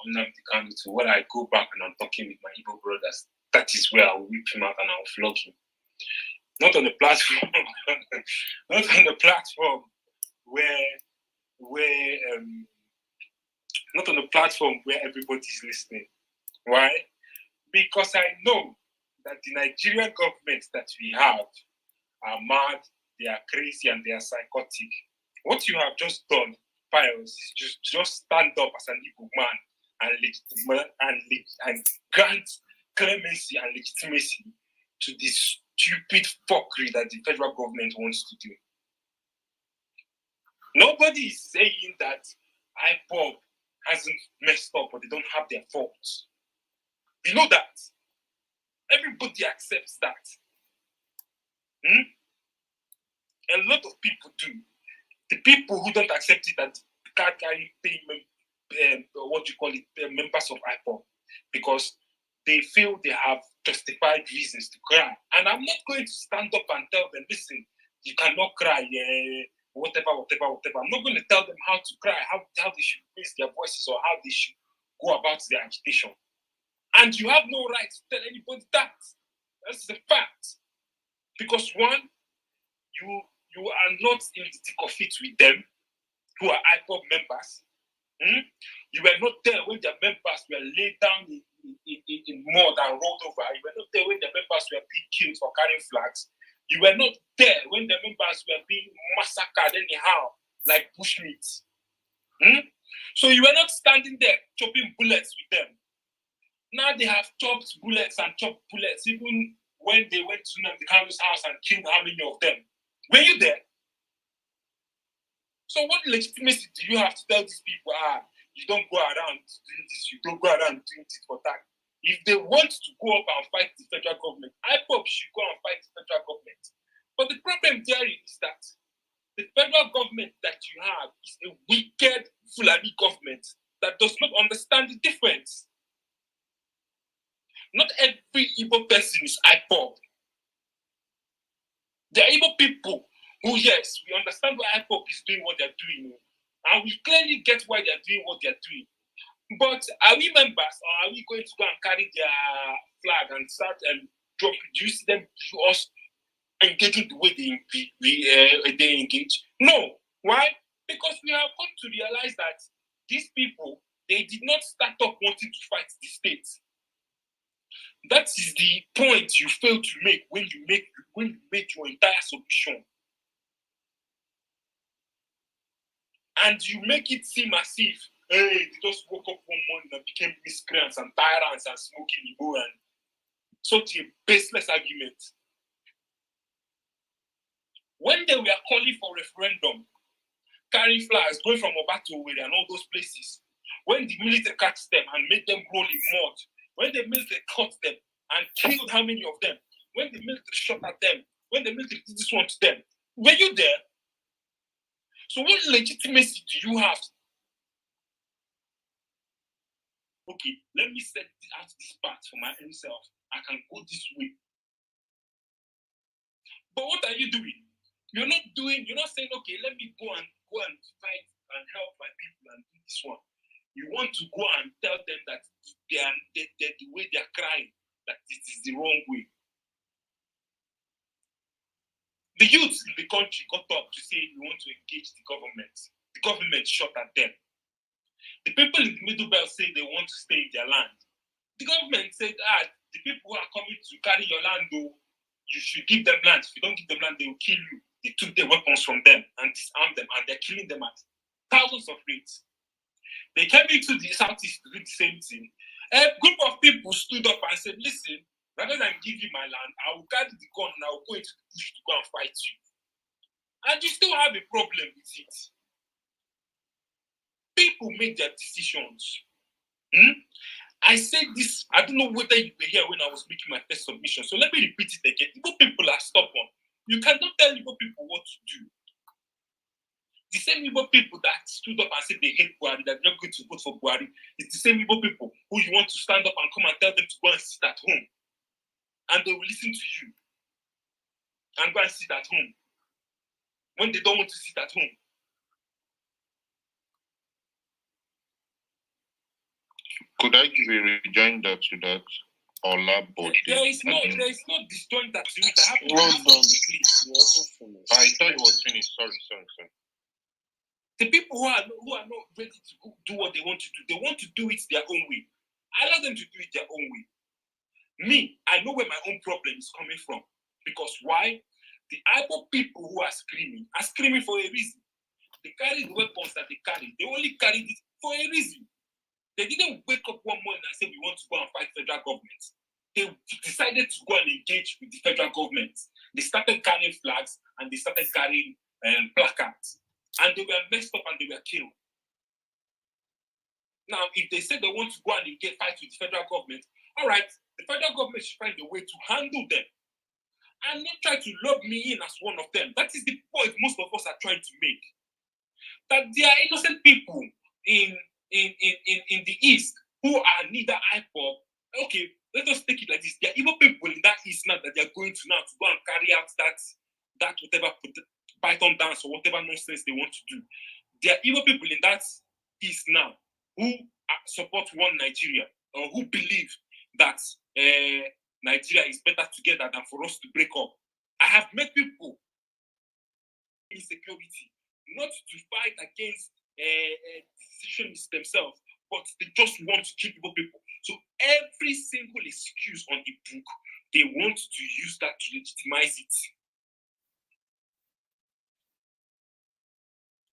Nnamdi Kanu to when I go back and I'm talking with my Igbo brothers. That is where I'll whip him out and I'll flog him. Not on the platform. Not on the platform not on the platform where everybody's listening. Why? Because I know that the Nigerian government that we have are mad, they are crazy, and they are psychotic. What you have just done, Pius, is just stand up as an Igbo man and grant clemency and legitimacy to this stupid fuckery that the federal government wants to do. Nobody is saying that IPOB hasn't messed up or they don't have their faults. You know that. Everybody accepts that. A lot of people do. The people who don't accept it that can't carry payment, members of IPOB, because they feel they have justified reasons to cry. And I'm not going to stand up and tell them, listen, you cannot cry, whatever. I'm not going to tell them how to cry, how they should raise their voices or how they should go about their agitation. And you have no right to tell anybody that. That's the fact. Because one, you are not in the thick of it with them, who are IPOB members. You were not there when their members were laid down in mud and rolled over. You were not there when their members were being killed for carrying flags. You were not there when the members were being massacred anyhow, like bushmeat. So you were not standing there chopping bullets with them. Now they have chopped bullets and chopped bullets, even when they went to Nnamdi Kanu's house and killed how many of them? Were you there? So what legitimacy do you have to tell these people, you don't go around doing this, you don't go around doing this for that? If they want to go up and fight the federal government, IPOB should go and fight the federal government. But the problem there is that the federal government that you have is a wicked Fulani government that does not understand the difference. Not every Igbo person is IPOB. There are Igbo people who, yes, we understand why IPOB is doing what they're doing, and we clearly get why they're doing what they're doing. But are we members, or are we going to go and carry their flag and start and drop? Do you see them us engaging the way they engage? No. Why? Because we have come to realize that these people, they did not start up wanting to fight the state. That is the point you fail to make when you make your entire submission. And you make it seem as if, hey, they just woke up one morning and became miscreants and tyrants and smoking Igbo and such a baseless argument. When they were calling for referendum, carrying flags, going from Oba to Owerri and all those places, when the military catch them and made them roll in mud, when the military caught them and killed how many of them, when the military shot at them, when the military did this one to them, were you there? So what legitimacy do you have? Okay, let me set out this part for my own self. I can go this way. But what are you doing? You're not saying, okay, let me go and fight and help my people and do this one. You want to go and tell them that the way they're crying, that this is the wrong way. The youths in the country got up to say we want to engage the government. The government shot at them. The people in the Middle Belt say they want to stay in their land. The government said, the people who are coming to carry your land, though, you should give them land. If you don't give them land, they will kill you. They took their weapons from them and disarmed them, and they're killing them at thousands of rates. They came into the Southeast to do the same thing. A group of people stood up and said, listen, rather than give you my land, I will carry the gun and I will go into the bush to go and fight you. And you still have a problem with it. People make their decisions. I said this, I don't know whether you were here when I was making my first submission, so let me repeat it again. Igbo people are stubborn. You cannot tell Igbo people what to do. The same Igbo people that stood up and said they hate Buhari, that they're not going to vote for Buhari, it's the same Igbo people who you want to stand up and come and tell them to go and sit at home. And they will listen to you. And go and sit at home. When they don't want to sit at home. Could I give a rejoinder to that? There is no disjointer to it. I have to I thought it was finished. Sorry. The people who are not ready to do what they want to do, they want to do it their own way. Allow them to do it their own way. Me, I know where my own problem is coming from. Because why? The Igbo people who are screaming for a reason. They carry the weapons that they carry. They only carried it for a reason. They didn't wake up one morning and say, we want to go and fight federal government. They decided to go and engage with the federal government. They started carrying flags and they started carrying placards. And they were messed up and they were killed. Now, if they say they want to go and fight with the federal government, all right, the federal government should find a way to handle them. And not try to lob me in as one of them. That is the point most of us are trying to make. That there are innocent people in the East who are neither IPOB. Okay, let us take it like this. There are even people in that East now that they are going to now to go and carry out that whatever Python dance or whatever nonsense they want to do. There are even people in that East now who support one Nigeria or who believe that Nigeria is better together than for us to break up. I have met people insecurity, not to fight against decisions themselves, but they just want to kill people. So every single excuse on the book, they want to use that to legitimize it.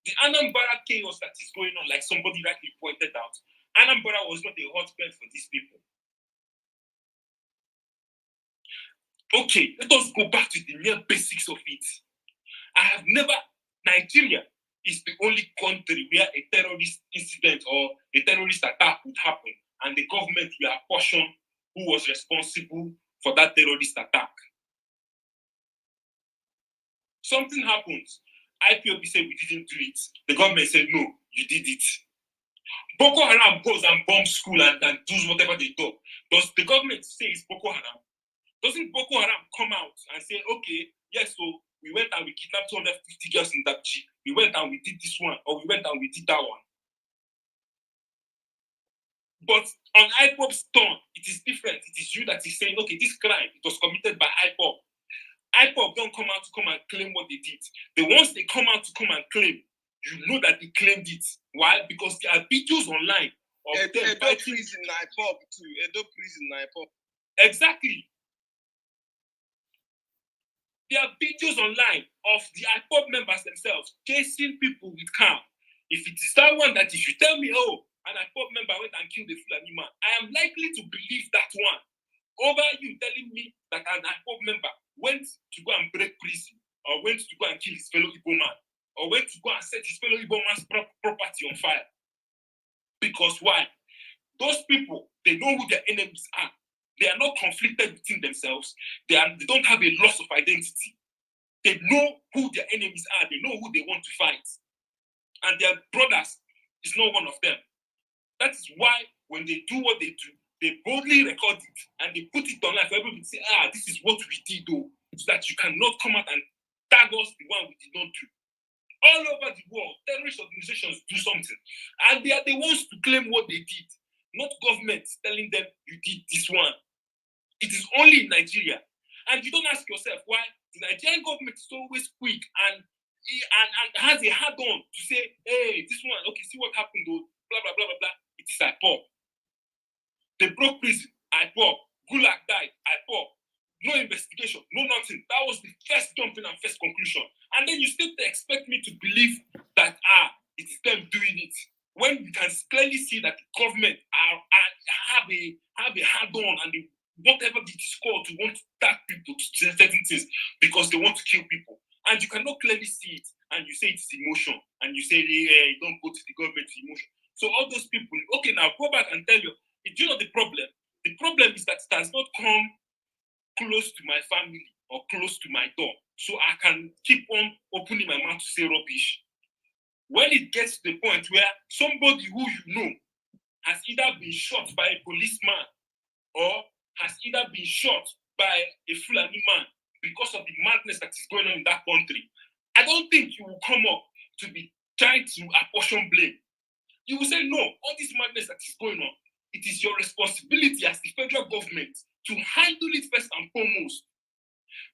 The Anambra chaos that is going on, like somebody rightly pointed out, Anambra was not a hotbed for these people. Okay, let us go back to the mere basics of it. Nigeria is the only country where a terrorist incident or a terrorist attack would happen, and the government will apportion who was responsible for that terrorist attack. Something happens, IPOB said we didn't do it. The government said, no, you did it. Boko Haram goes and bombs school and does whatever they do. Does the government say it's Boko Haram? Doesn't Boko Haram come out and say, okay, yes, so we went and we kidnapped 250 girls in that jeep. We went and we did this one, or we went and we did that one. But on IPOB's turn, it is different. It is you that is saying, okay, this crime, it was committed by IPOB. IPOB don't come out to come and claim what they did. The ones they come out to come and claim, you know that they claimed it. Why? Because there are videos online of them Edo prison IPOB too. Edo prison IPOB. Exactly. There are videos online of the IPOB members themselves chasing people with car. If it is that one that if you tell me, oh, an IPOB member went and killed a Fulani man, I am likely to believe that one over you telling me that an IPOB member went to go and break prison, or went to go and kill his fellow Igbo man, or went to go and set his fellow Igbo man's property on fire. Because why? Those people, they know who their enemies are. They are not conflicted between themselves. They don't have a loss of identity. They know who their enemies are. They know who they want to fight. And their brothers is not one of them. That is why when they do what they do, they boldly record it and they put it online for everybody to say, this is what we did though, so that you cannot come out and tag us the one we did not do. All over the world, terrorist organizations do something. And they are the ones to claim what they did, not governments telling them you did this one. It is only in Nigeria. And you don't ask yourself why the Nigerian government is always quick and has a hard on to say, hey, this one, okay, see what happened though, blah, blah, blah, blah, blah. It is IPOB. They broke prison, IPOB. Gulag died, IPOB. No investigation, no nothing. That was the first jumping and first conclusion. And then you still expect me to believe that, it is them doing it. When you can clearly see that the government have a hard on and they, whatever it is called, to want to tag people to certain things because they want to kill people. And you cannot clearly see it. And you say it's emotion. And you say, hey, don't go to the government's emotion. So all those people, okay, now go back and tell you, do you know the problem? The problem is that it has not come close to my family or close to my door. So I can keep on opening my mouth to say rubbish. When it gets to the point where somebody who you know has either been shot by a policeman or has either been shot by a Fulani man because of the madness that is going on in that country, I don't think you will come up to be trying to apportion blame. You will say, no, all this madness that is going on, it is your responsibility as the federal government to handle it first and foremost.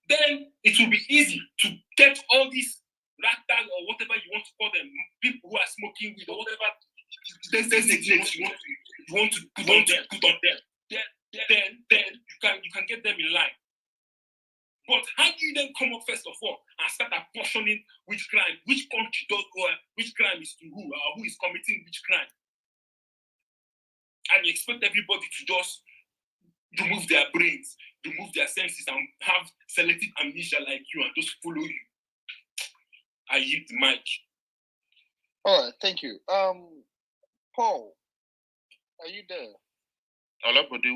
Then it will be easy to get all these ragtag or whatever you want to call them, people who are smoking weed or whatever designates you want to put on them. Then you can get them in line. But how do you then come up first of all and start apportioning which crime, which country does, or which crime is to who, or who is committing which crime? And you expect everybody to just remove their brains, remove their senses, and have selective amnesia like you and just follow you. I yield the mic. All right, thank you. Paul, are you there? Alabode,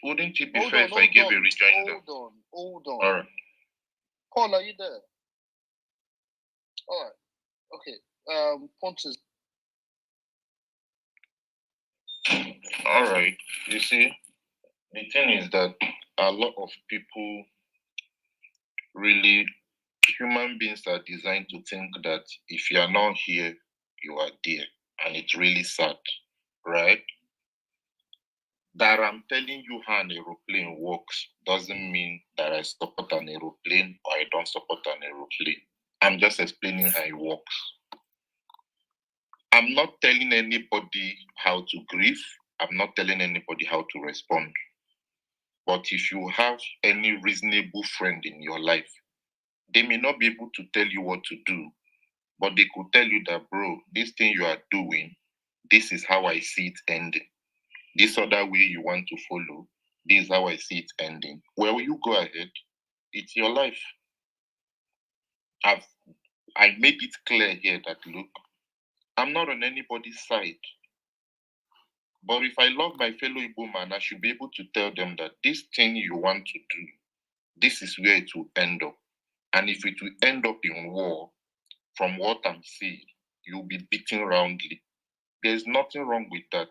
wouldn't it be fair if I gave a rejoinder? Hold on. All right. Paul, are you there? All right. Okay. Pontus. All right. You see, the thing is that a lot of people really, human beings are designed to think that if you are not here, you are there. And it's really sad, right? That I'm telling you how an aeroplane works doesn't mean that I support an aeroplane or I don't support an aeroplane. I'm just explaining how it works. I'm not telling anybody how to grieve. I'm not telling anybody how to respond. But if you have any reasonable friend in your life, they may not be able to tell you what to do, but they could tell you that, bro, this thing you are doing, this is how I see it ending. This other way you want to follow, this is how I see it ending. Well, you go ahead. It's your life. I made it clear here that, look, I'm not on anybody's side. But if I love my fellow Igbo man, I should be able to tell them that this thing you want to do, this is where it will end up. And if it will end up in war, from what I'm seeing, you'll be beaten roundly. There's nothing wrong with that.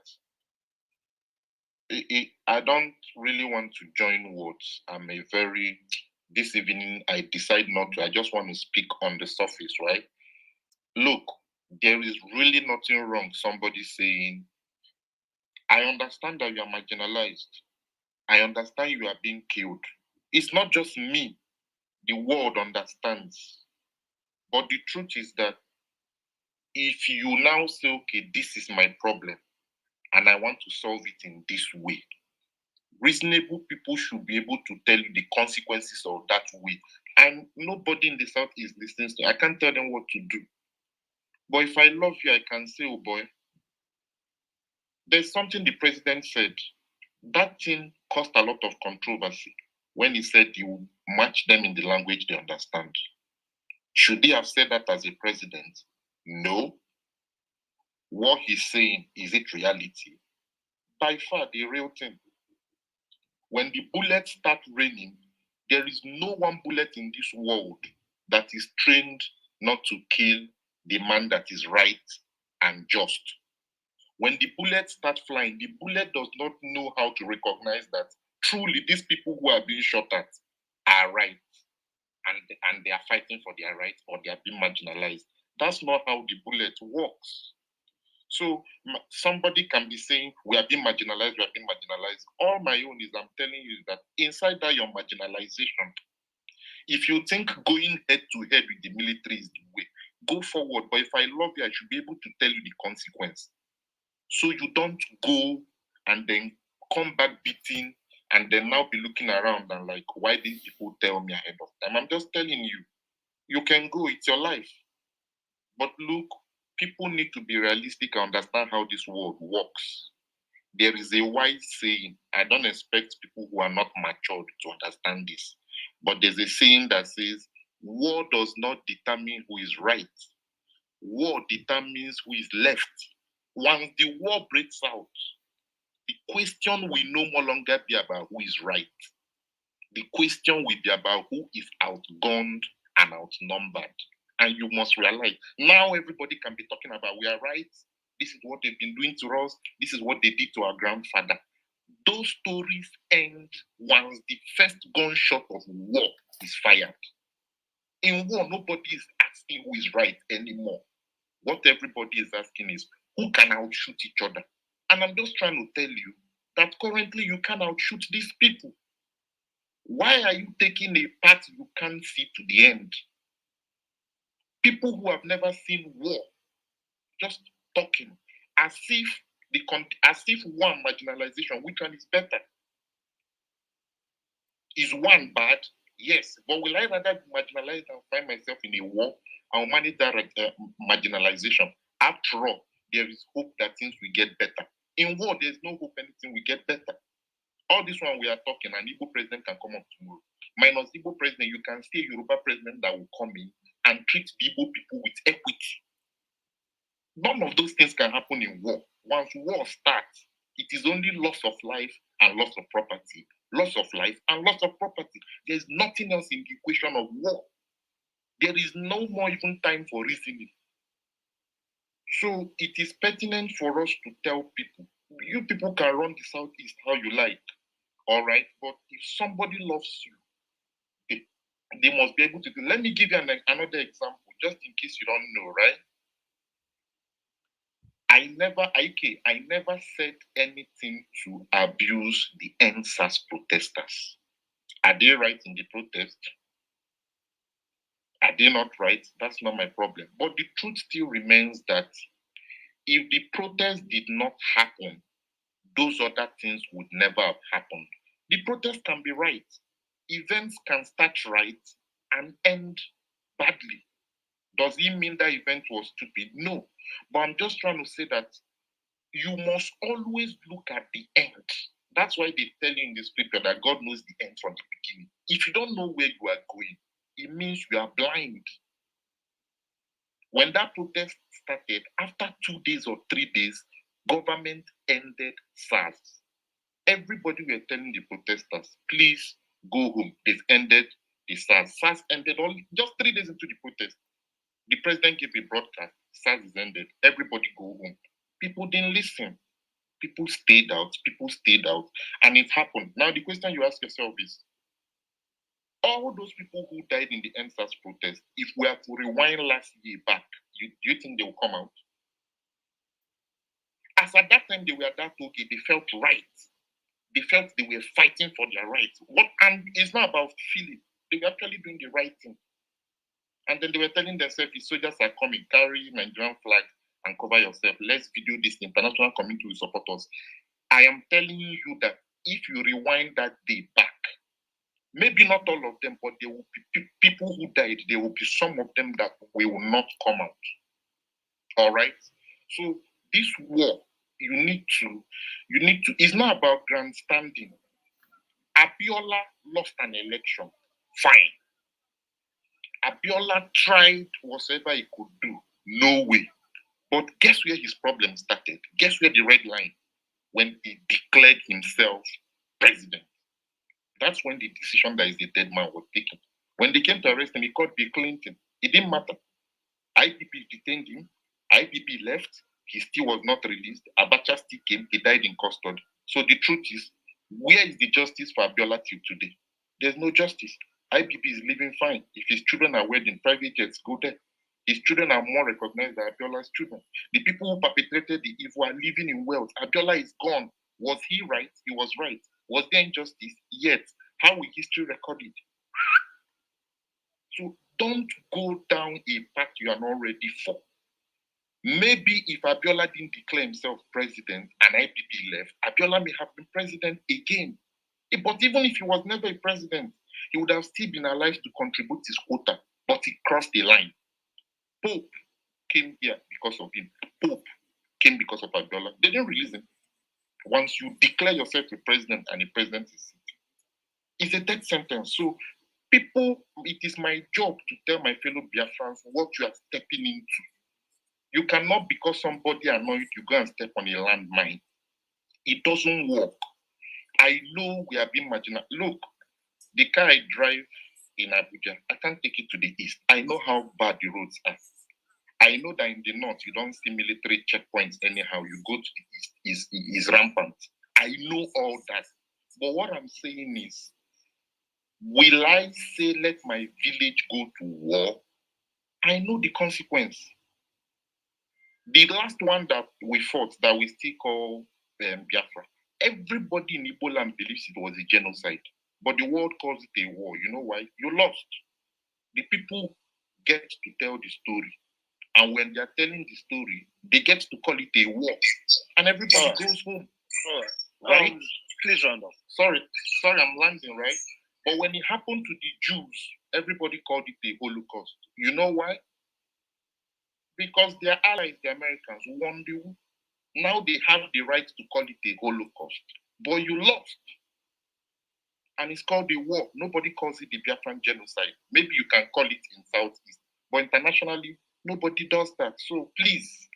I don't really want to join words. This evening, I decide not to. I just want to speak on the surface, right? Look, there is really nothing wrong. Somebody saying, I understand that you are marginalized. I understand you are being killed. It's not just me. The world understands. But the truth is that if you now say, okay, this is my problem, and I want to solve it in this way, reasonable people should be able to tell you the consequences of that way. And nobody in the South is listening to. I can't tell them what to do. But if I love you, I can say, oh boy, there's something the president said. That thing caused a lot of controversy when he said you match them in the language they understand. Should he have said that as a president? No. What he's saying, is it reality? By far the real thing. When the bullets start raining, there is no one bullet in this world that is trained not to kill the man that is right and just. When the bullets start flying, the bullet does not know how to recognize that truly these people who are being shot at are right and they are fighting for their right or they are being marginalized. That's not how the bullet works. So somebody can be saying, we are being marginalized, we are being marginalized. All my own is I'm telling you that inside that your marginalization, if you think going head to head with the military is the way, go forward. But if I love you, I should be able to tell you the consequence. So you don't go and then come back beating and then now be looking around and like, why didn't people tell me ahead of time? I'm just telling you, you can go, it's your life. But look, people need to be realistic and understand how this world works. There is a wise saying. I don't expect people who are not matured to understand this. But there's a saying that says, war does not determine who is right. War determines who is left. Once the war breaks out, the question will no more longer be about who is right. The question will be about who is outgunned and outnumbered. And you must realize, now everybody can be talking about we are right. This is what they've been doing to us. This is what they did to our grandfather. Those stories end once the first gunshot of war is fired. In war, nobody is asking who is right anymore. What everybody is asking is who can outshoot each other. And I'm just trying to tell you that currently you can outshoot these people. Why are you taking a path you can't see to the end? People who have never seen war, just talking as if one marginalization, which one is better? Is one bad? Yes, but will I rather be marginalized and find myself in a war and manage that marginalization? After all, there is hope that things will get better. In war, there's no hope anything will get better. All this one we are talking, an Igbo president can come up tomorrow. Minus Igbo president, you can see a Yoruba president that will come in and treat the Igbo people with equity. None of those things can happen in war. Once war starts, it is only loss of life and loss of property. Loss of life and loss of property. There's nothing else in the equation of war. There is no more even time for reasoning. So it is pertinent for us to tell people, you people can run the Southeast how you like, all right? But if somebody loves you, they must be able to do. Let me give you another example, just in case you don't know, right? I never said anything to abuse the NSAS protesters. Are they right in the protest? Are they not right? That's not my problem. But the truth still remains that if the protest did not happen, those other things would never have happened. The protest can be right. Events can start right and end badly. Does it mean that event was stupid? No. But I'm just trying to say that you must always look at the end. That's why they tell you in the scripture that God knows the end from the beginning. If you don't know where you are going, it means you are blind. When that protest started, after 2 days or 3 days, government ended SARS. Everybody were telling the protesters, please go home. They've ended the SARS. SARS ended just 3 days into the protest. The president gave a broadcast, SARS is ended, everybody go home. People didn't listen. People stayed out, and it happened. Now the question you ask yourself is, all those people who died in the NSAS protest, if we are to rewind last year back, do you think they will come out? As at that time they were that okay, they felt right. They felt they were fighting for their rights. And it's not about feeling. They were actually doing the right thing. And then they were telling themselves, if soldiers are coming, carry Nigerian flag and cover yourself. Let's video this. The international community will support us. I am telling you that if you rewind that day back, maybe not all of them, but there will be people who died. There will be some of them that will not come out. All right? So this war, you need to, it's not about grandstanding. Abiola lost an election. Fine. Abiola tried whatever he could do. No way. But guess where his problem started? Guess where the red line? When he declared himself president. That's when the decision that is a dead man was taken. When they came to arrest him, he called Bill Clinton. It didn't matter. IPP detained him. IPP left. He still was not released. Abacha still came. He died in custody. So the truth is, where is the justice for Abiola till today? There's no justice. IPP is living fine. If his children are wedding, private jets, go there. His children are more recognized than Abiola's children. The people who perpetrated the evil are living in wealth. Abiola is gone. Was he right? He was right. Was there injustice? Yet. How will history record it? So don't go down a path you are not ready for. Maybe if Abiola didn't declare himself president and IPP left, Abiola may have been president again. But even if he was never a president, he would have still been alive to contribute his quota. But he crossed the line. Pope came here because of him. Pope came because of Abiola. They didn't release him. Once you declare yourself a president and a president is it's a death sentence. So people, it is my job to tell my fellow Biafrans what you are stepping into. You cannot, because somebody annoyed you, go and step on a landmine. It doesn't work. I know we are being marginal. Look, the car I drive in Abuja, I can't take it to the east. I know how bad the roads are. I know that in the north, you don't see military checkpoints anyhow. You go to the east, is rampant. I know all that. But what I'm saying is, will I say let my village go to war? I know the consequence. The last one that we fought, that we still call Biafra, everybody in Igbo land believes it was a genocide. But the world calls it a war. You know why? You lost. The people get to tell the story. And when they're telling the story, they get to call it a war. And everybody goes home. Right? Please round up. Sorry, I'm landing, right? But when it happened to the Jews, everybody called it a Holocaust. You know why? Because their allies, the Americans, won the war. Now they have the right to call it a Holocaust. But you lost. And it's called a war. Nobody calls it the Biafran genocide. Maybe you can call it in Southeast. But internationally, nobody does that. So please,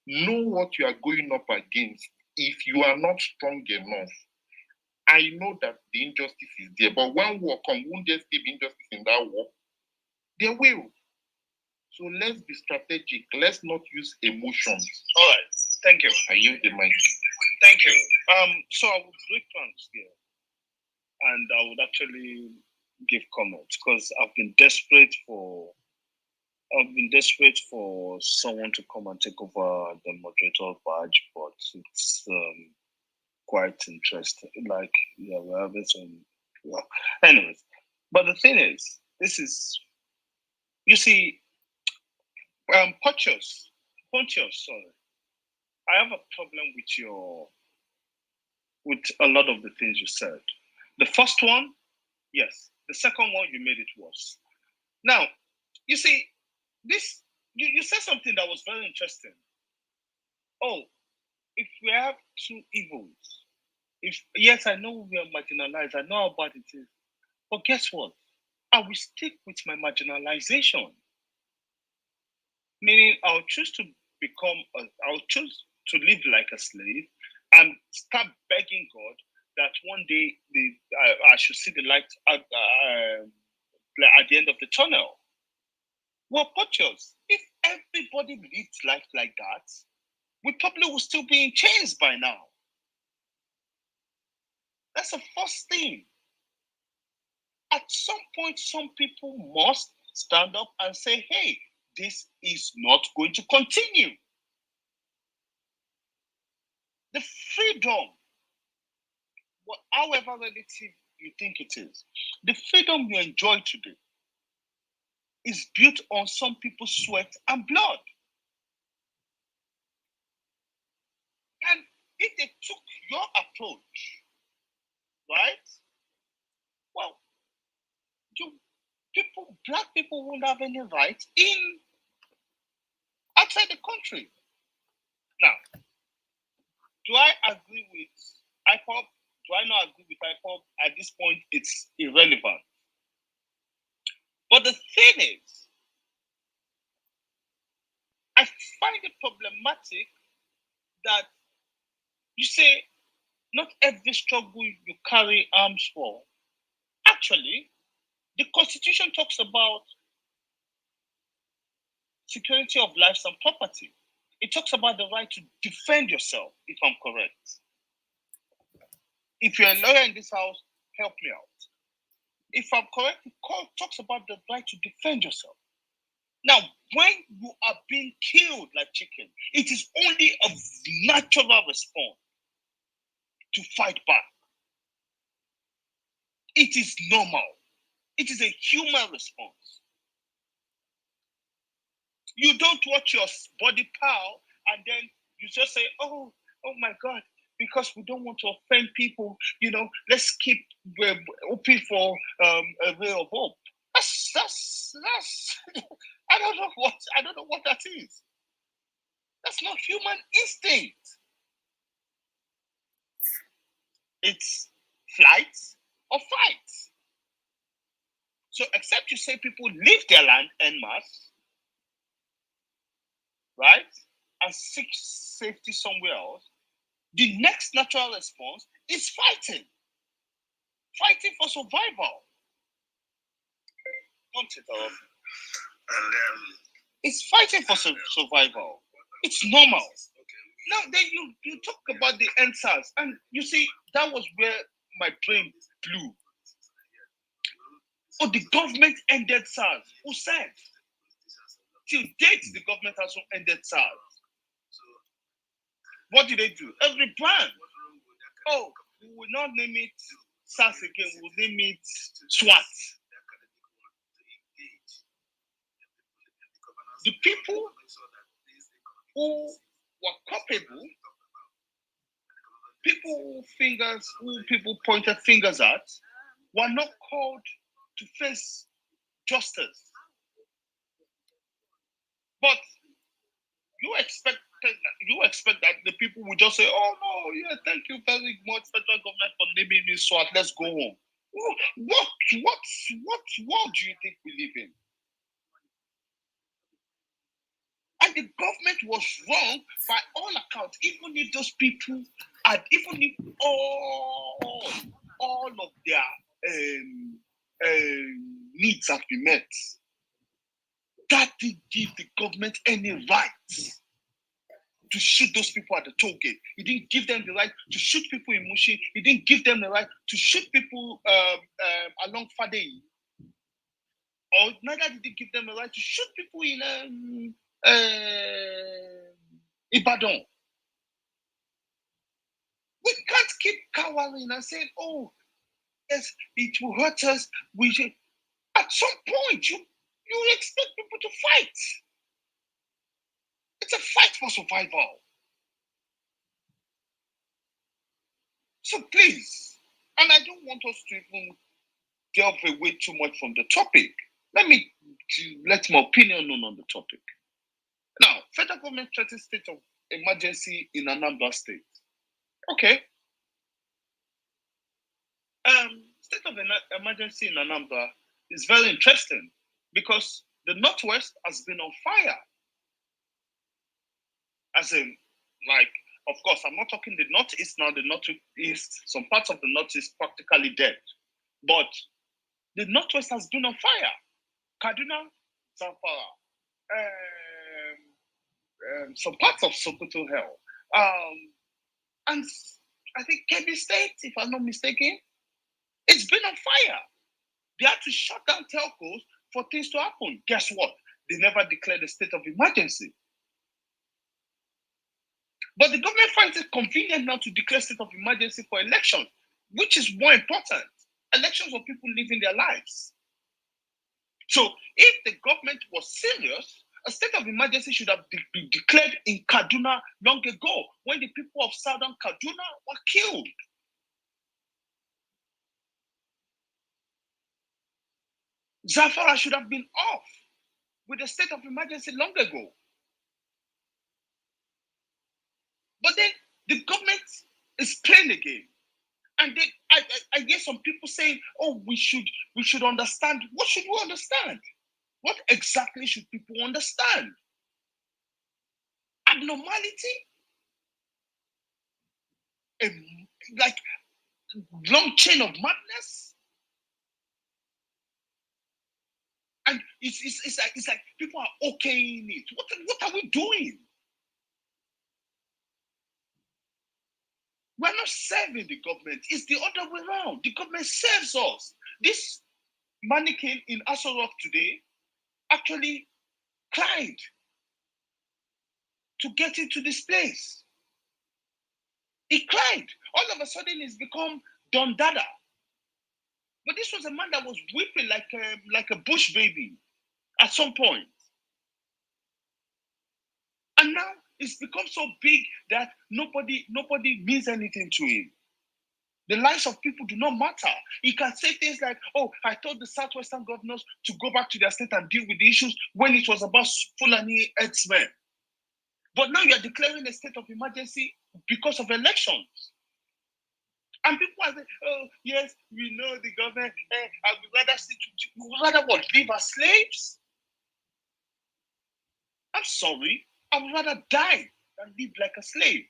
know what you are going up against. If you are not strong enough, I know that the injustice is there. But when war comes, won't there still be injustice in that war? There will. So let's be strategic. Let's not use emotions. All right. Thank you. I use the mic. Thank you. So I would break plans here. And I would actually give comments because I've been desperate for someone to come and take over the moderator badge, but it's quite interesting. Like, yeah, we're having some. Well, anyways, but the thing is, you see, Pontius, sorry, I have a problem with a lot of the things you said. The first one, yes. The second one, you made it worse. Now, you see, this you said something that was very interesting. Oh, if we have two evils, yes, I know we are marginalized, I know how bad it is, but guess what? I will stick with my marginalization. Meaning, I'll choose to live like a slave and start begging God that one day I should see the light at the end of the tunnel. Well, Pochos, if everybody lived life like that, we probably would still be in chains by now. That's the first thing. At some point, some people must stand up and say, hey, this is not going to continue. The freedom, well, however relative you think it is, the freedom you enjoy today is built on some people's sweat and blood. And if they took your approach, right? Well, black people won't have any right in outside the country. Now, do I agree with IPOP? Do I not agree with IPOP? At this point, it's irrelevant. But the thing is, I find it problematic that you say not every struggle you carry arms for. Actually, the Constitution talks about security of lives and property. It talks about the right to defend yourself, if I'm correct. If you're a lawyer in this house, help me out. If I'm correct, the court talks about the right to defend yourself. Now, when you are being killed like chicken, it is only a natural response to fight back. It is normal. It is a human response. You don't watch your body power and then you just say, oh my God, because we don't want to offend people, let's keep open for a way of hope. That's I don't know what that is. That's not human instinct. It's flight or fight. So except you say people leave their land en masse, right, and seek safety somewhere else, the next natural response is fighting. Fighting for survival. Don't interrupt me. It's fighting for survival. It's normal. Now then you talk about the NSAS, and you see that was where my brain blew. Oh, the government ended SARS. Who said? Till date, the government has not ended SARS. What did they do? Every brand. Oh, we will not name it SARS again. We will name it SWAT. The people who were culpable, who people pointed fingers at, were not called to face justice. But you expect that the people will just say, oh no, yeah, thank you very much, federal government, for naming me SWAT, let's go home. What world do you think we live in? And the government was wrong by all accounts, even if those people had, even if all of their needs have been met. That didn't give the government any right to shoot those people at the toll gate. It didn't give them the right to shoot people in Mushi. It didn't give them the right to shoot people along Fadei. Or neither did it give them the right to shoot people in Ibadan. We can't keep cowering and saying, oh, yes, it will hurt us. We should. At some point, you expect people to fight. It's a fight for survival. So please, and I don't want us to even delve away too much from the topic. Let me let my opinion known on the topic. Now, federal government threatens state of emergency in Anambra State. Okay. State of emergency in Anambra is very interesting because the Northwest has been on fire. As in, like, of course, I'm not talking the Northeast now, the Northeast, some parts of the Northeast practically dead. But the Northwest has been on fire. Kaduna, Zamfara, some parts of Sokoto Hell, and I think Kebbi State, if I'm not mistaken, it's been on fire. They had to shut down telcos for things to happen. Guess what? They never declared a state of emergency. But the government finds it convenient now to declare state of emergency for elections, which is more important. Elections of people living their lives. So if the government was serious, a state of emergency should have been declared in Kaduna long ago when the people of southern Kaduna were killed. Zamfara should have been off with a state of emergency long ago. But then the government is playing the game. And then I hear some people saying, oh, we should understand. What should we understand? What exactly should people understand? Abnormality? Like long chain of madness? And it's like people are okaying it. What are we doing? We're not serving the government. It's the other way around. The government serves us. This mannequin in Aso Rock today actually cried to get into this place. He cried. All of a sudden, he's become Don Dada. But this was a man that was weeping like a bush baby at some point. And now it's become so big that nobody means anything to him. The lives of people do not matter. He can say things like, oh, I told the Southwestern governors to go back to their state and deal with the issues when it was about Fulani herdsmen. But now you're declaring a state of emergency because of elections. And people are saying, oh, yes, we know the government. I would rather what, live as slaves? I'm sorry. I would rather die than live like a slave.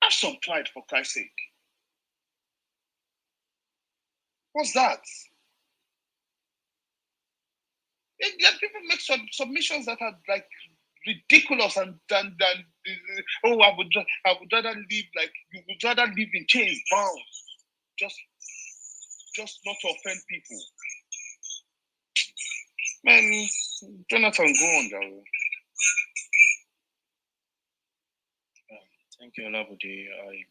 Have some pride, for Christ's sake. What's that? People make submissions that are like ridiculous and oh, I would rather live like you would rather live in chains, bound, just not to offend people. Man, Jonathan, go on, Daryl. Thank you, Olabode.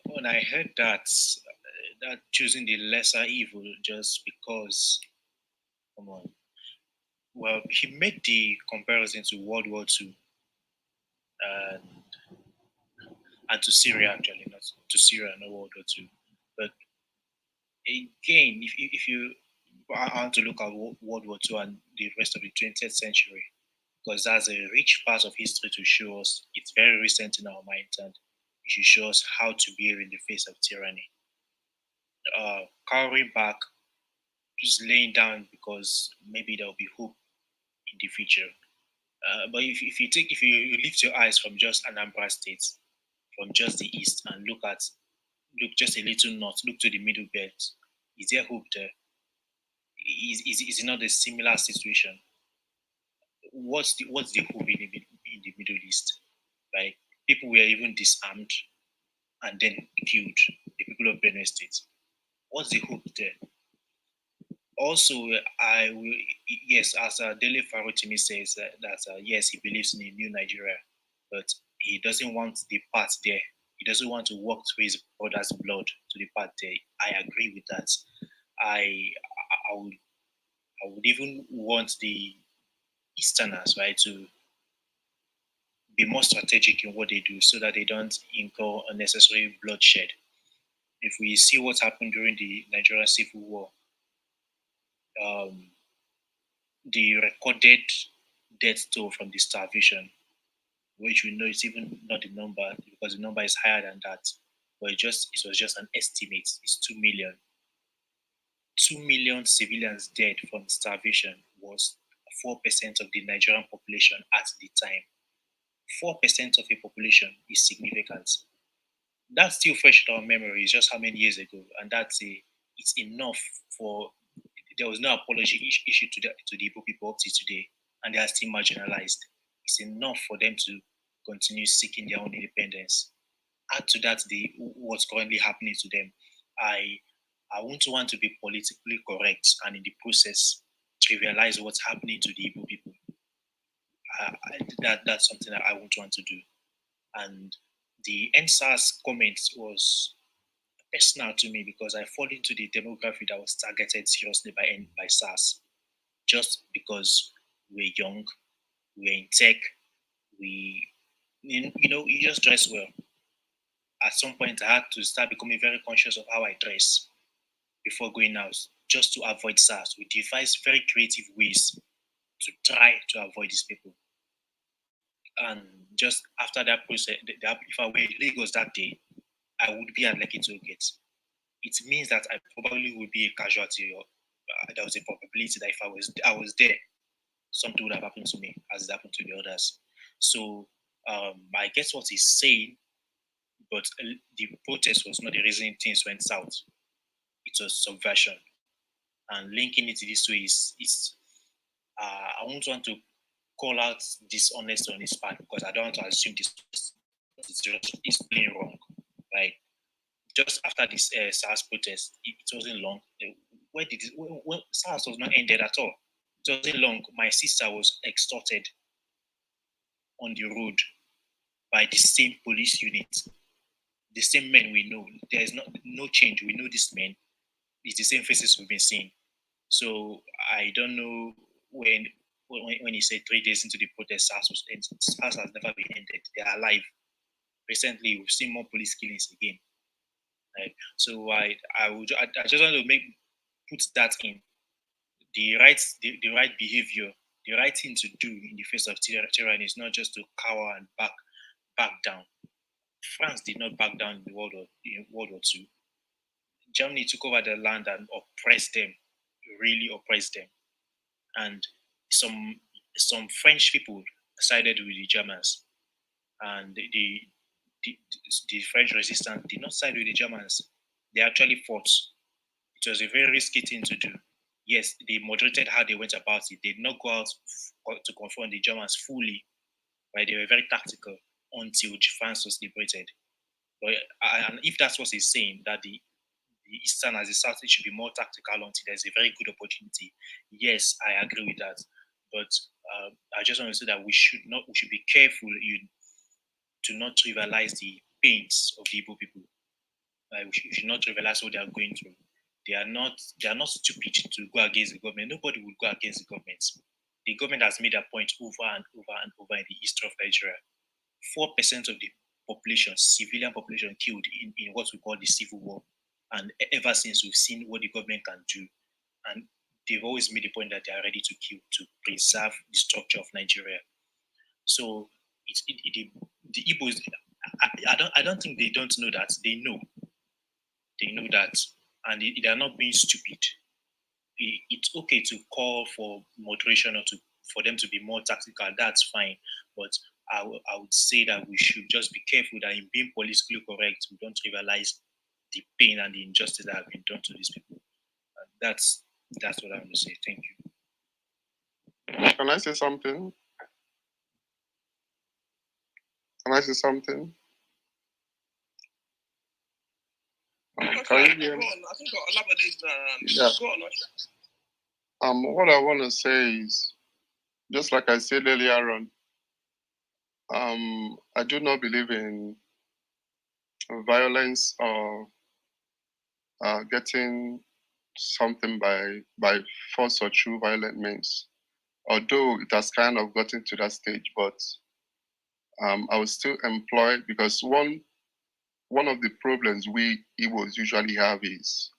When I heard that choosing the lesser evil just because, come on. Well, he made the comparison to World War II and to Syria, actually, not to Syria, not World War II. But again, if you want to look at World War II and the rest of the 20th century, because that's a rich part of history to show us. It's very recent in our minds, and it should show us how to behave in the face of tyranny. Cowering back, just laying down because maybe there will be hope in the future. But if you lift your eyes from just Anambra State, from just the east, and look just a little north, look to the middle belt, is there hope there? Is it not a similar situation? What's the hope in the Middle East? Like people were even disarmed and then killed. The people of Benue State. What's the hope there? Also, I will yes, as Dele Farotimi says that yes, he believes in a new Nigeria, but he doesn't want the part there. He doesn't want to walk through his brother's blood to the part there. I agree with that. I would even want the Easterners, right, to be more strategic in what they do so that they don't incur unnecessary bloodshed. If we see what happened during the Nigerian Civil War, the recorded death toll from the starvation, which we know is even not the number because the number is higher than that, but it was just an estimate. It's 2 million. 2 million civilians dead from starvation was 4% of the Nigerian population at the time. 4% of a population is significant. That's still fresh in our memory. It's just how many years ago, and it's enough for there was no apology issued to the Igbo people up to today, and they are still marginalized. It's enough for them to continue seeking their own independence. Add to that what's currently happening to them. I won't want to be politically correct and in the process trivialize what's happening to the Igbo people. That's something that I won't want to do. And the NSAS comment was personal to me because I fall into the demography that was targeted seriously by SARS, just because we're young, we're in tech, you just dress well. At some point, I had to start becoming very conscious of how I dress before going out, just to avoid SARS. We devised very creative ways to try to avoid these people. And just after that process, if I were in Lagos that day, I would be at Lekki Tollgate. It means that I probably would be a casualty, or there was a probability that if I was there, something would have happened to me as it happened to the others. So I guess what he's saying, but the protest was not the reason things went south. It was subversion. And linking it this way is I won't want to call out dishonest on his part because I don't want to assume this. It's plain wrong, right? Just after this SARS protest, it wasn't long. When SARS was not ended at all, it wasn't long. My sister was extorted on the road by the same police unit, the same men we know. There is no change. We know these men. It's the same faces we've been seeing. So I don't know when he said 3 days into the protest, SARS has never been ended. They are alive. Recently, we've seen more police killings again. Right? So I just want to put that in the right behavior, the right thing to do in the face of tyranny is not just to cower and back down. France did not back down in World War II. Germany took over the land and oppressed them, really oppressed them. And some French people sided with the Germans, and the French resistance did not side with the Germans. They actually fought. It was a very risky thing to do. Yes, they moderated how they went about it. They did not go out to confront the Germans fully, right? They were very tactical until France was liberated. But and if that's what he's saying, that the Eastern as the South, it should be more tactical until there's a very good opportunity. Yes, I agree with that. But I just want to say that we should be careful to not trivialize the pains of the Igbo people. We should not trivialize what they are going through. They are not stupid to go against the government. Nobody would go against the government. The government has made a point over and over and over in the history of Nigeria. 4% of the population, civilian population, killed in what we call the civil war. And ever since, we've seen what the government can do. And they've always made the point that they are ready to kill to preserve the structure of Nigeria. So the Igbos, I don't think they don't know that. They know. They know that. And they are not being stupid. It's okay to call for moderation or for them to be more tactical. That's fine. But I would say that we should just be careful that in being politically correct, we don't trivialize the pain and the injustice that have been done to these people. And that's what I'm going to say. Thank you. Can I say something? Can I say something? Can you hear me? I think elaborate. Yeah. Go on. What I want to say is, just like I said earlier on, I do not believe in violence or getting something by force or through violent means. Although it has kind of gotten to that stage, but I was still employed because one of the problems we Igbos usually have is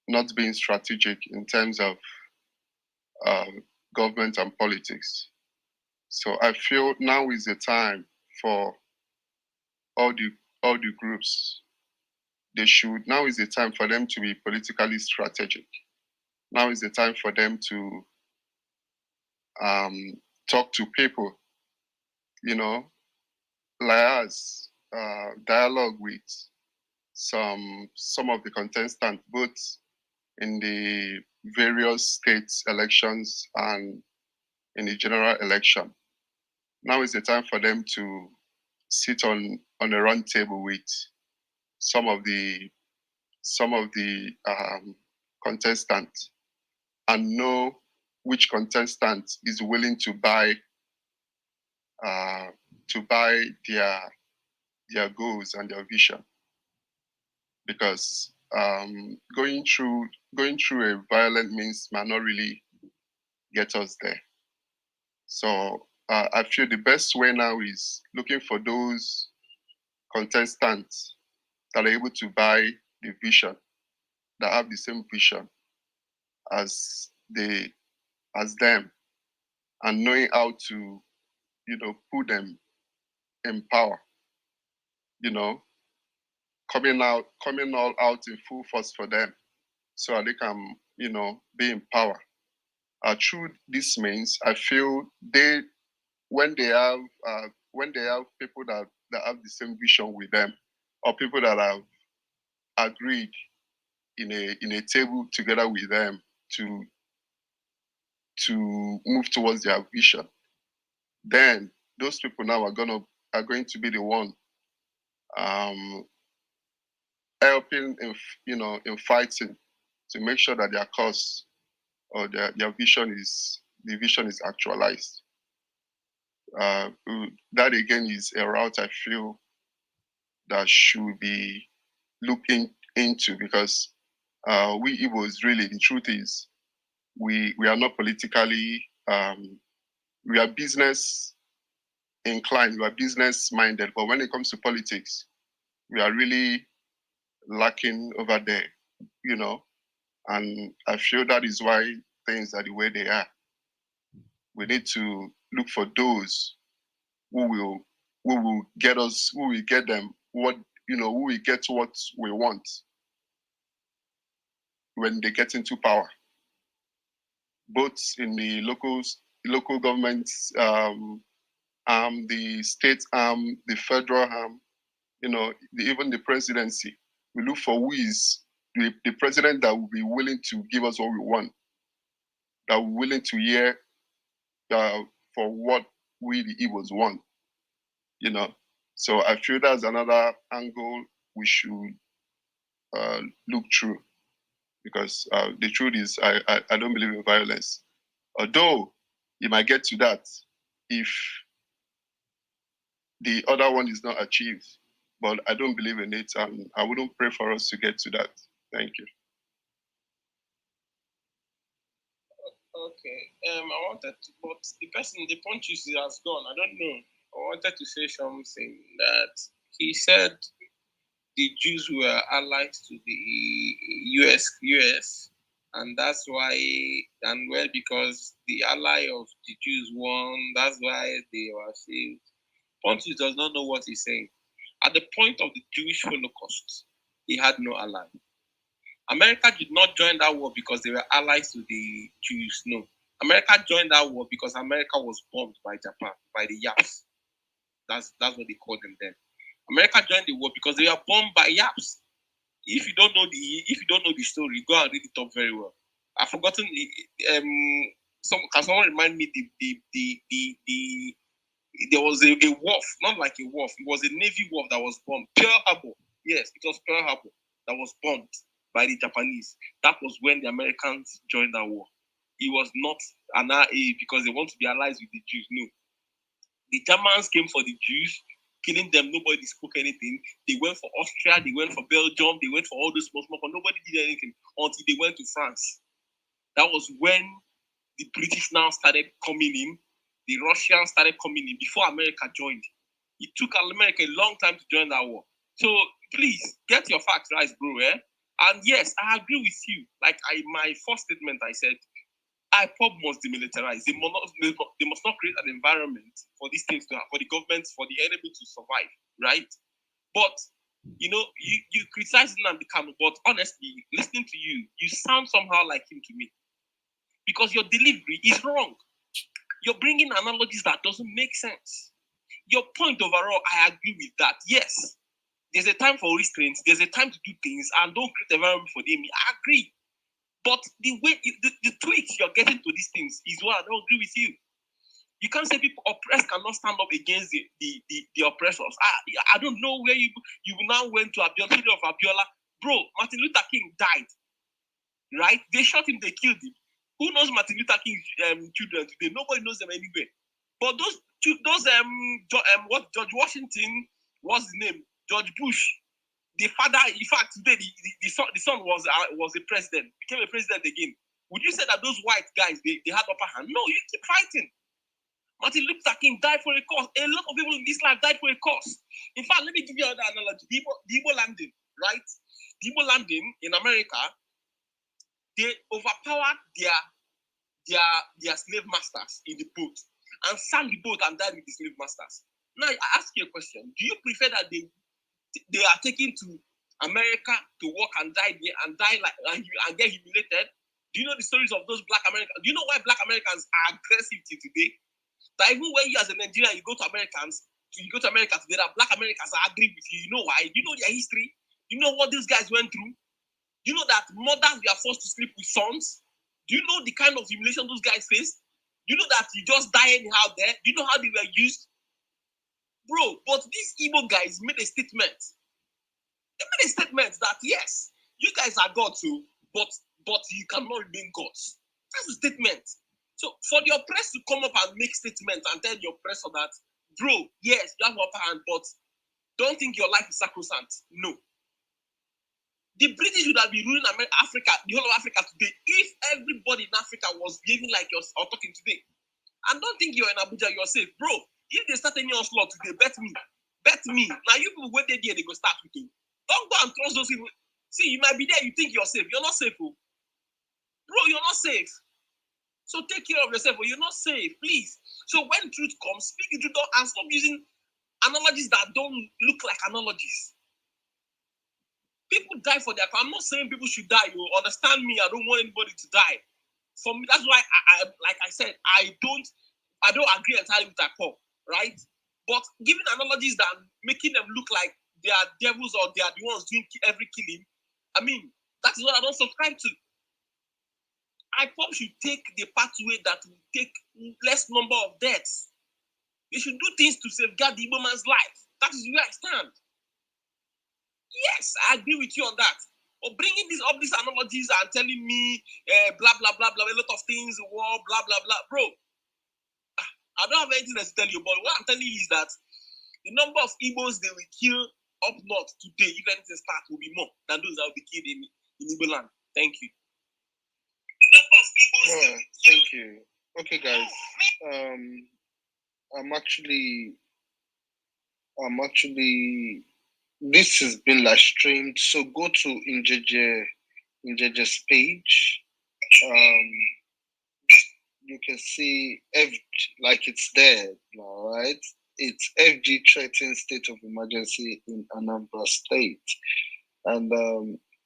not being strategic in terms of government and politics. So I feel now is the time for all the groups. Now is the time for them to be politically strategic. Now is the time for them to talk to people, like us, dialogue with some of the contestants, both in the various state elections and in the general election. Now is the time for them to sit on a round table with some of the contestants and know which contestant is willing to buy their goals and their vision. Because going through a violent means might not really get us there. So I feel the best way now is looking for those contestants that are able to buy the vision, that have the same vision as them, and knowing how to, put them in power. Coming all out in full force for them, so that they can, be in power. Through this means, I feel when they have people that have the same vision with them, or people that have agreed in a table together with them to move towards their vision, then those people now are going to be the one helping in fighting to make sure that their cause or their vision is actualized. That again is a route I feel that should be looking into, because we Igbos, really, the truth is, we are not politically, we are business inclined, we are business minded, but when it comes to politics, we are really lacking over there, and I feel that is why things are the way they are. We need to look for those who will get them who will get what we want when they get into power, both in the local governments, the state arm, the federal arm, even the presidency. We look for who is the president that will be willing to give us what we want, that will be willing to hear for what we the Igbos want. So I feel that's another angle we should look through, because the truth is, I don't believe in violence. Although you might get to that if the other one is not achieved, but I don't believe in it, and I wouldn't pray for us to get to that. Thank you. Okay. I wanted to, but the punches has gone. I don't know. I wanted to say something that he said the Jews were allies to the US, and that's why, and well, because the ally of the Jews won, that's why they were saved. Pontius does not know what he's saying. At the point of the Jewish Holocaust, he had no ally. America did not join that war because they were allies to the Jews. No. America joined that war because America was bombed by Japan, by the Yaps. That's what they called them then. America joined the war because they were bombed by Yaps. If you don't know the story, go and read it up very well. I've forgotten. Can someone remind me there was a wharf, not like a wharf. It was a Navy wharf that was bombed. Pearl Harbor. Yes, it was Pearl Harbor that was bombed by the Japanese. That was when the Americans joined that war. It was not an RA because they want to be allies with the Jews. No. The Germans came for the Jews, killing them. Nobody spoke anything. They went for Austria, they went for Belgium, they went for all those small, but nobody did anything until they went to France. That was when the British now started coming in. The Russians started coming in before America joined. It took America a long time to join that war. So please get your facts right, bro. And yes, I agree with you. Like my first statement, I said, IPOB must demilitarize. They must not create an environment for these things to happen, for the government, for the enemy to survive, right? But you criticize Nnamdi Kanu, but honestly, listening to you, you sound somehow like him to me, because your delivery is wrong. You're bringing analogies that doesn't make sense. Your point overall, I agree with that. Yes, there's a time for restraint. There's a time to do things, and don't create environment for them. I agree. But the way the tweaks you're getting to these things is what I don't agree with you. You can't say people oppressed cannot stand up against the oppressors. I don't know where you now went to Abiola, of Abiola. Bro, Martin Luther King died. Right? They shot him, they killed him. Who knows Martin Luther King's children today? Nobody knows them anywhere. But those George Washington, what's his name? George Bush. The father, in fact, today the son was a president, became a president again. Would you say that those white guys they had upper hand? No, you keep fighting. Martin Luther King died for a cause. A lot of people in this life died for a cause. In fact, let me give you another analogy. The Igbo landing, right? The Igbo landing in America, they overpowered their slave masters in the boat and sank the boat and died with the slave masters. Now, I ask you a question. Do you prefer that they are taken to America to work and die there and get humiliated? Do you know the stories of those black Americans? Do you know why black Americans are aggressive today? That even when you as a Nigerian, you go to America today, that black Americans are agree with you. You know why? Do you know their history? Do you know what these guys went through? Do you know that mothers were forced to sleep with sons? Do you know the kind of humiliation those guys faced? Do you know that you just die anyhow there? Do you know how they were used? Bro, but these Igbo guys made a statement. They made a statement that yes, you guys are gods too, but you cannot remain gods. That's a statement. So for the oppressed to come up and make statements and tell the oppressor that, bro, yes, you have upper hand, but don't think your life is sacrosanct. No. The British would have been ruling Africa, the whole of Africa today, if everybody in Africa was behaving like you're talking today. And don't think you're in Abuja, you're safe. Bro, if they start any onslaught today, bet me. Now you people wait there, they go start with you. Don't go and trust those people. See, you might be there, you think you're safe. You're not safe, bro. You're not safe. So take care of yourself, but you're not safe, please. So when truth comes, speak the truth and stop using analogies that don't look like analogies. People die for their cause. I'm not saying people should die. You understand me? I don't want anybody to die. For me, that's why I like I said, I don't agree entirely with that call, right? But giving analogies that are making them look like they are devils or they are the ones doing every killing, I mean, that is what I don't subscribe to. IPOB should take the pathway that will take less number of deaths. They should do things to safeguard the Igbo man's life. That is where I stand. Yes, I agree with you on that. But bringing these analogies and telling me blah, blah, blah, blah, a lot of things, war, blah, blah, blah. Bro, I don't have anything else to tell you, but what I'm telling you is that the number of Igbos they will kill up north today, if anything starts, will be more than those that will be killed in Igbo land. Thank you. Oh, thank you. Okay, guys. I'm actually. This has been live streamed, so go to Njenje's page. You can see like it's there now, right? It's FG threatens state of emergency in Anambra State, and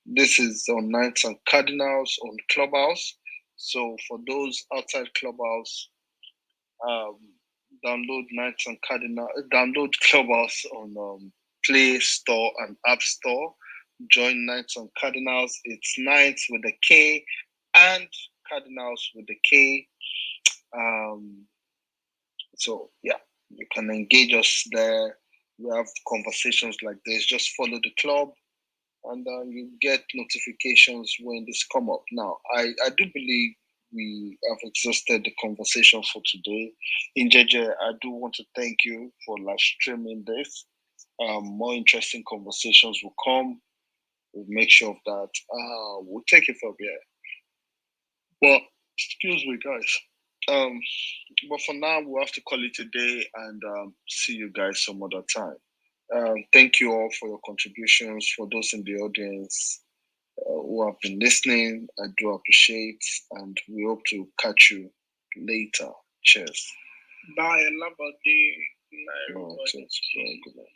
this is on Knights and Cardinals on Clubhouse. So for those outside Clubhouse, download Knights and Cardinal, download Clubhouse on Play Store and App Store. Join Knights and Cardinals. It's Knights with a K and Cardinals with a K. So yeah, you can engage us there. We have conversations like this. Just follow the club, and you get notifications when this come up. Now, I do believe we have exhausted the conversation for today. Njenje, I do want to thank you for live streaming this. More interesting conversations will come. We'll make sure of that. We'll take it from here. Well, excuse me, guys. But for now, we'll have to call it a day and see you guys some other time. Thank you all for your contributions. For those in the audience who have been listening, I do appreciate, and we hope to catch you later. Cheers. Bye. Have a day. Good night.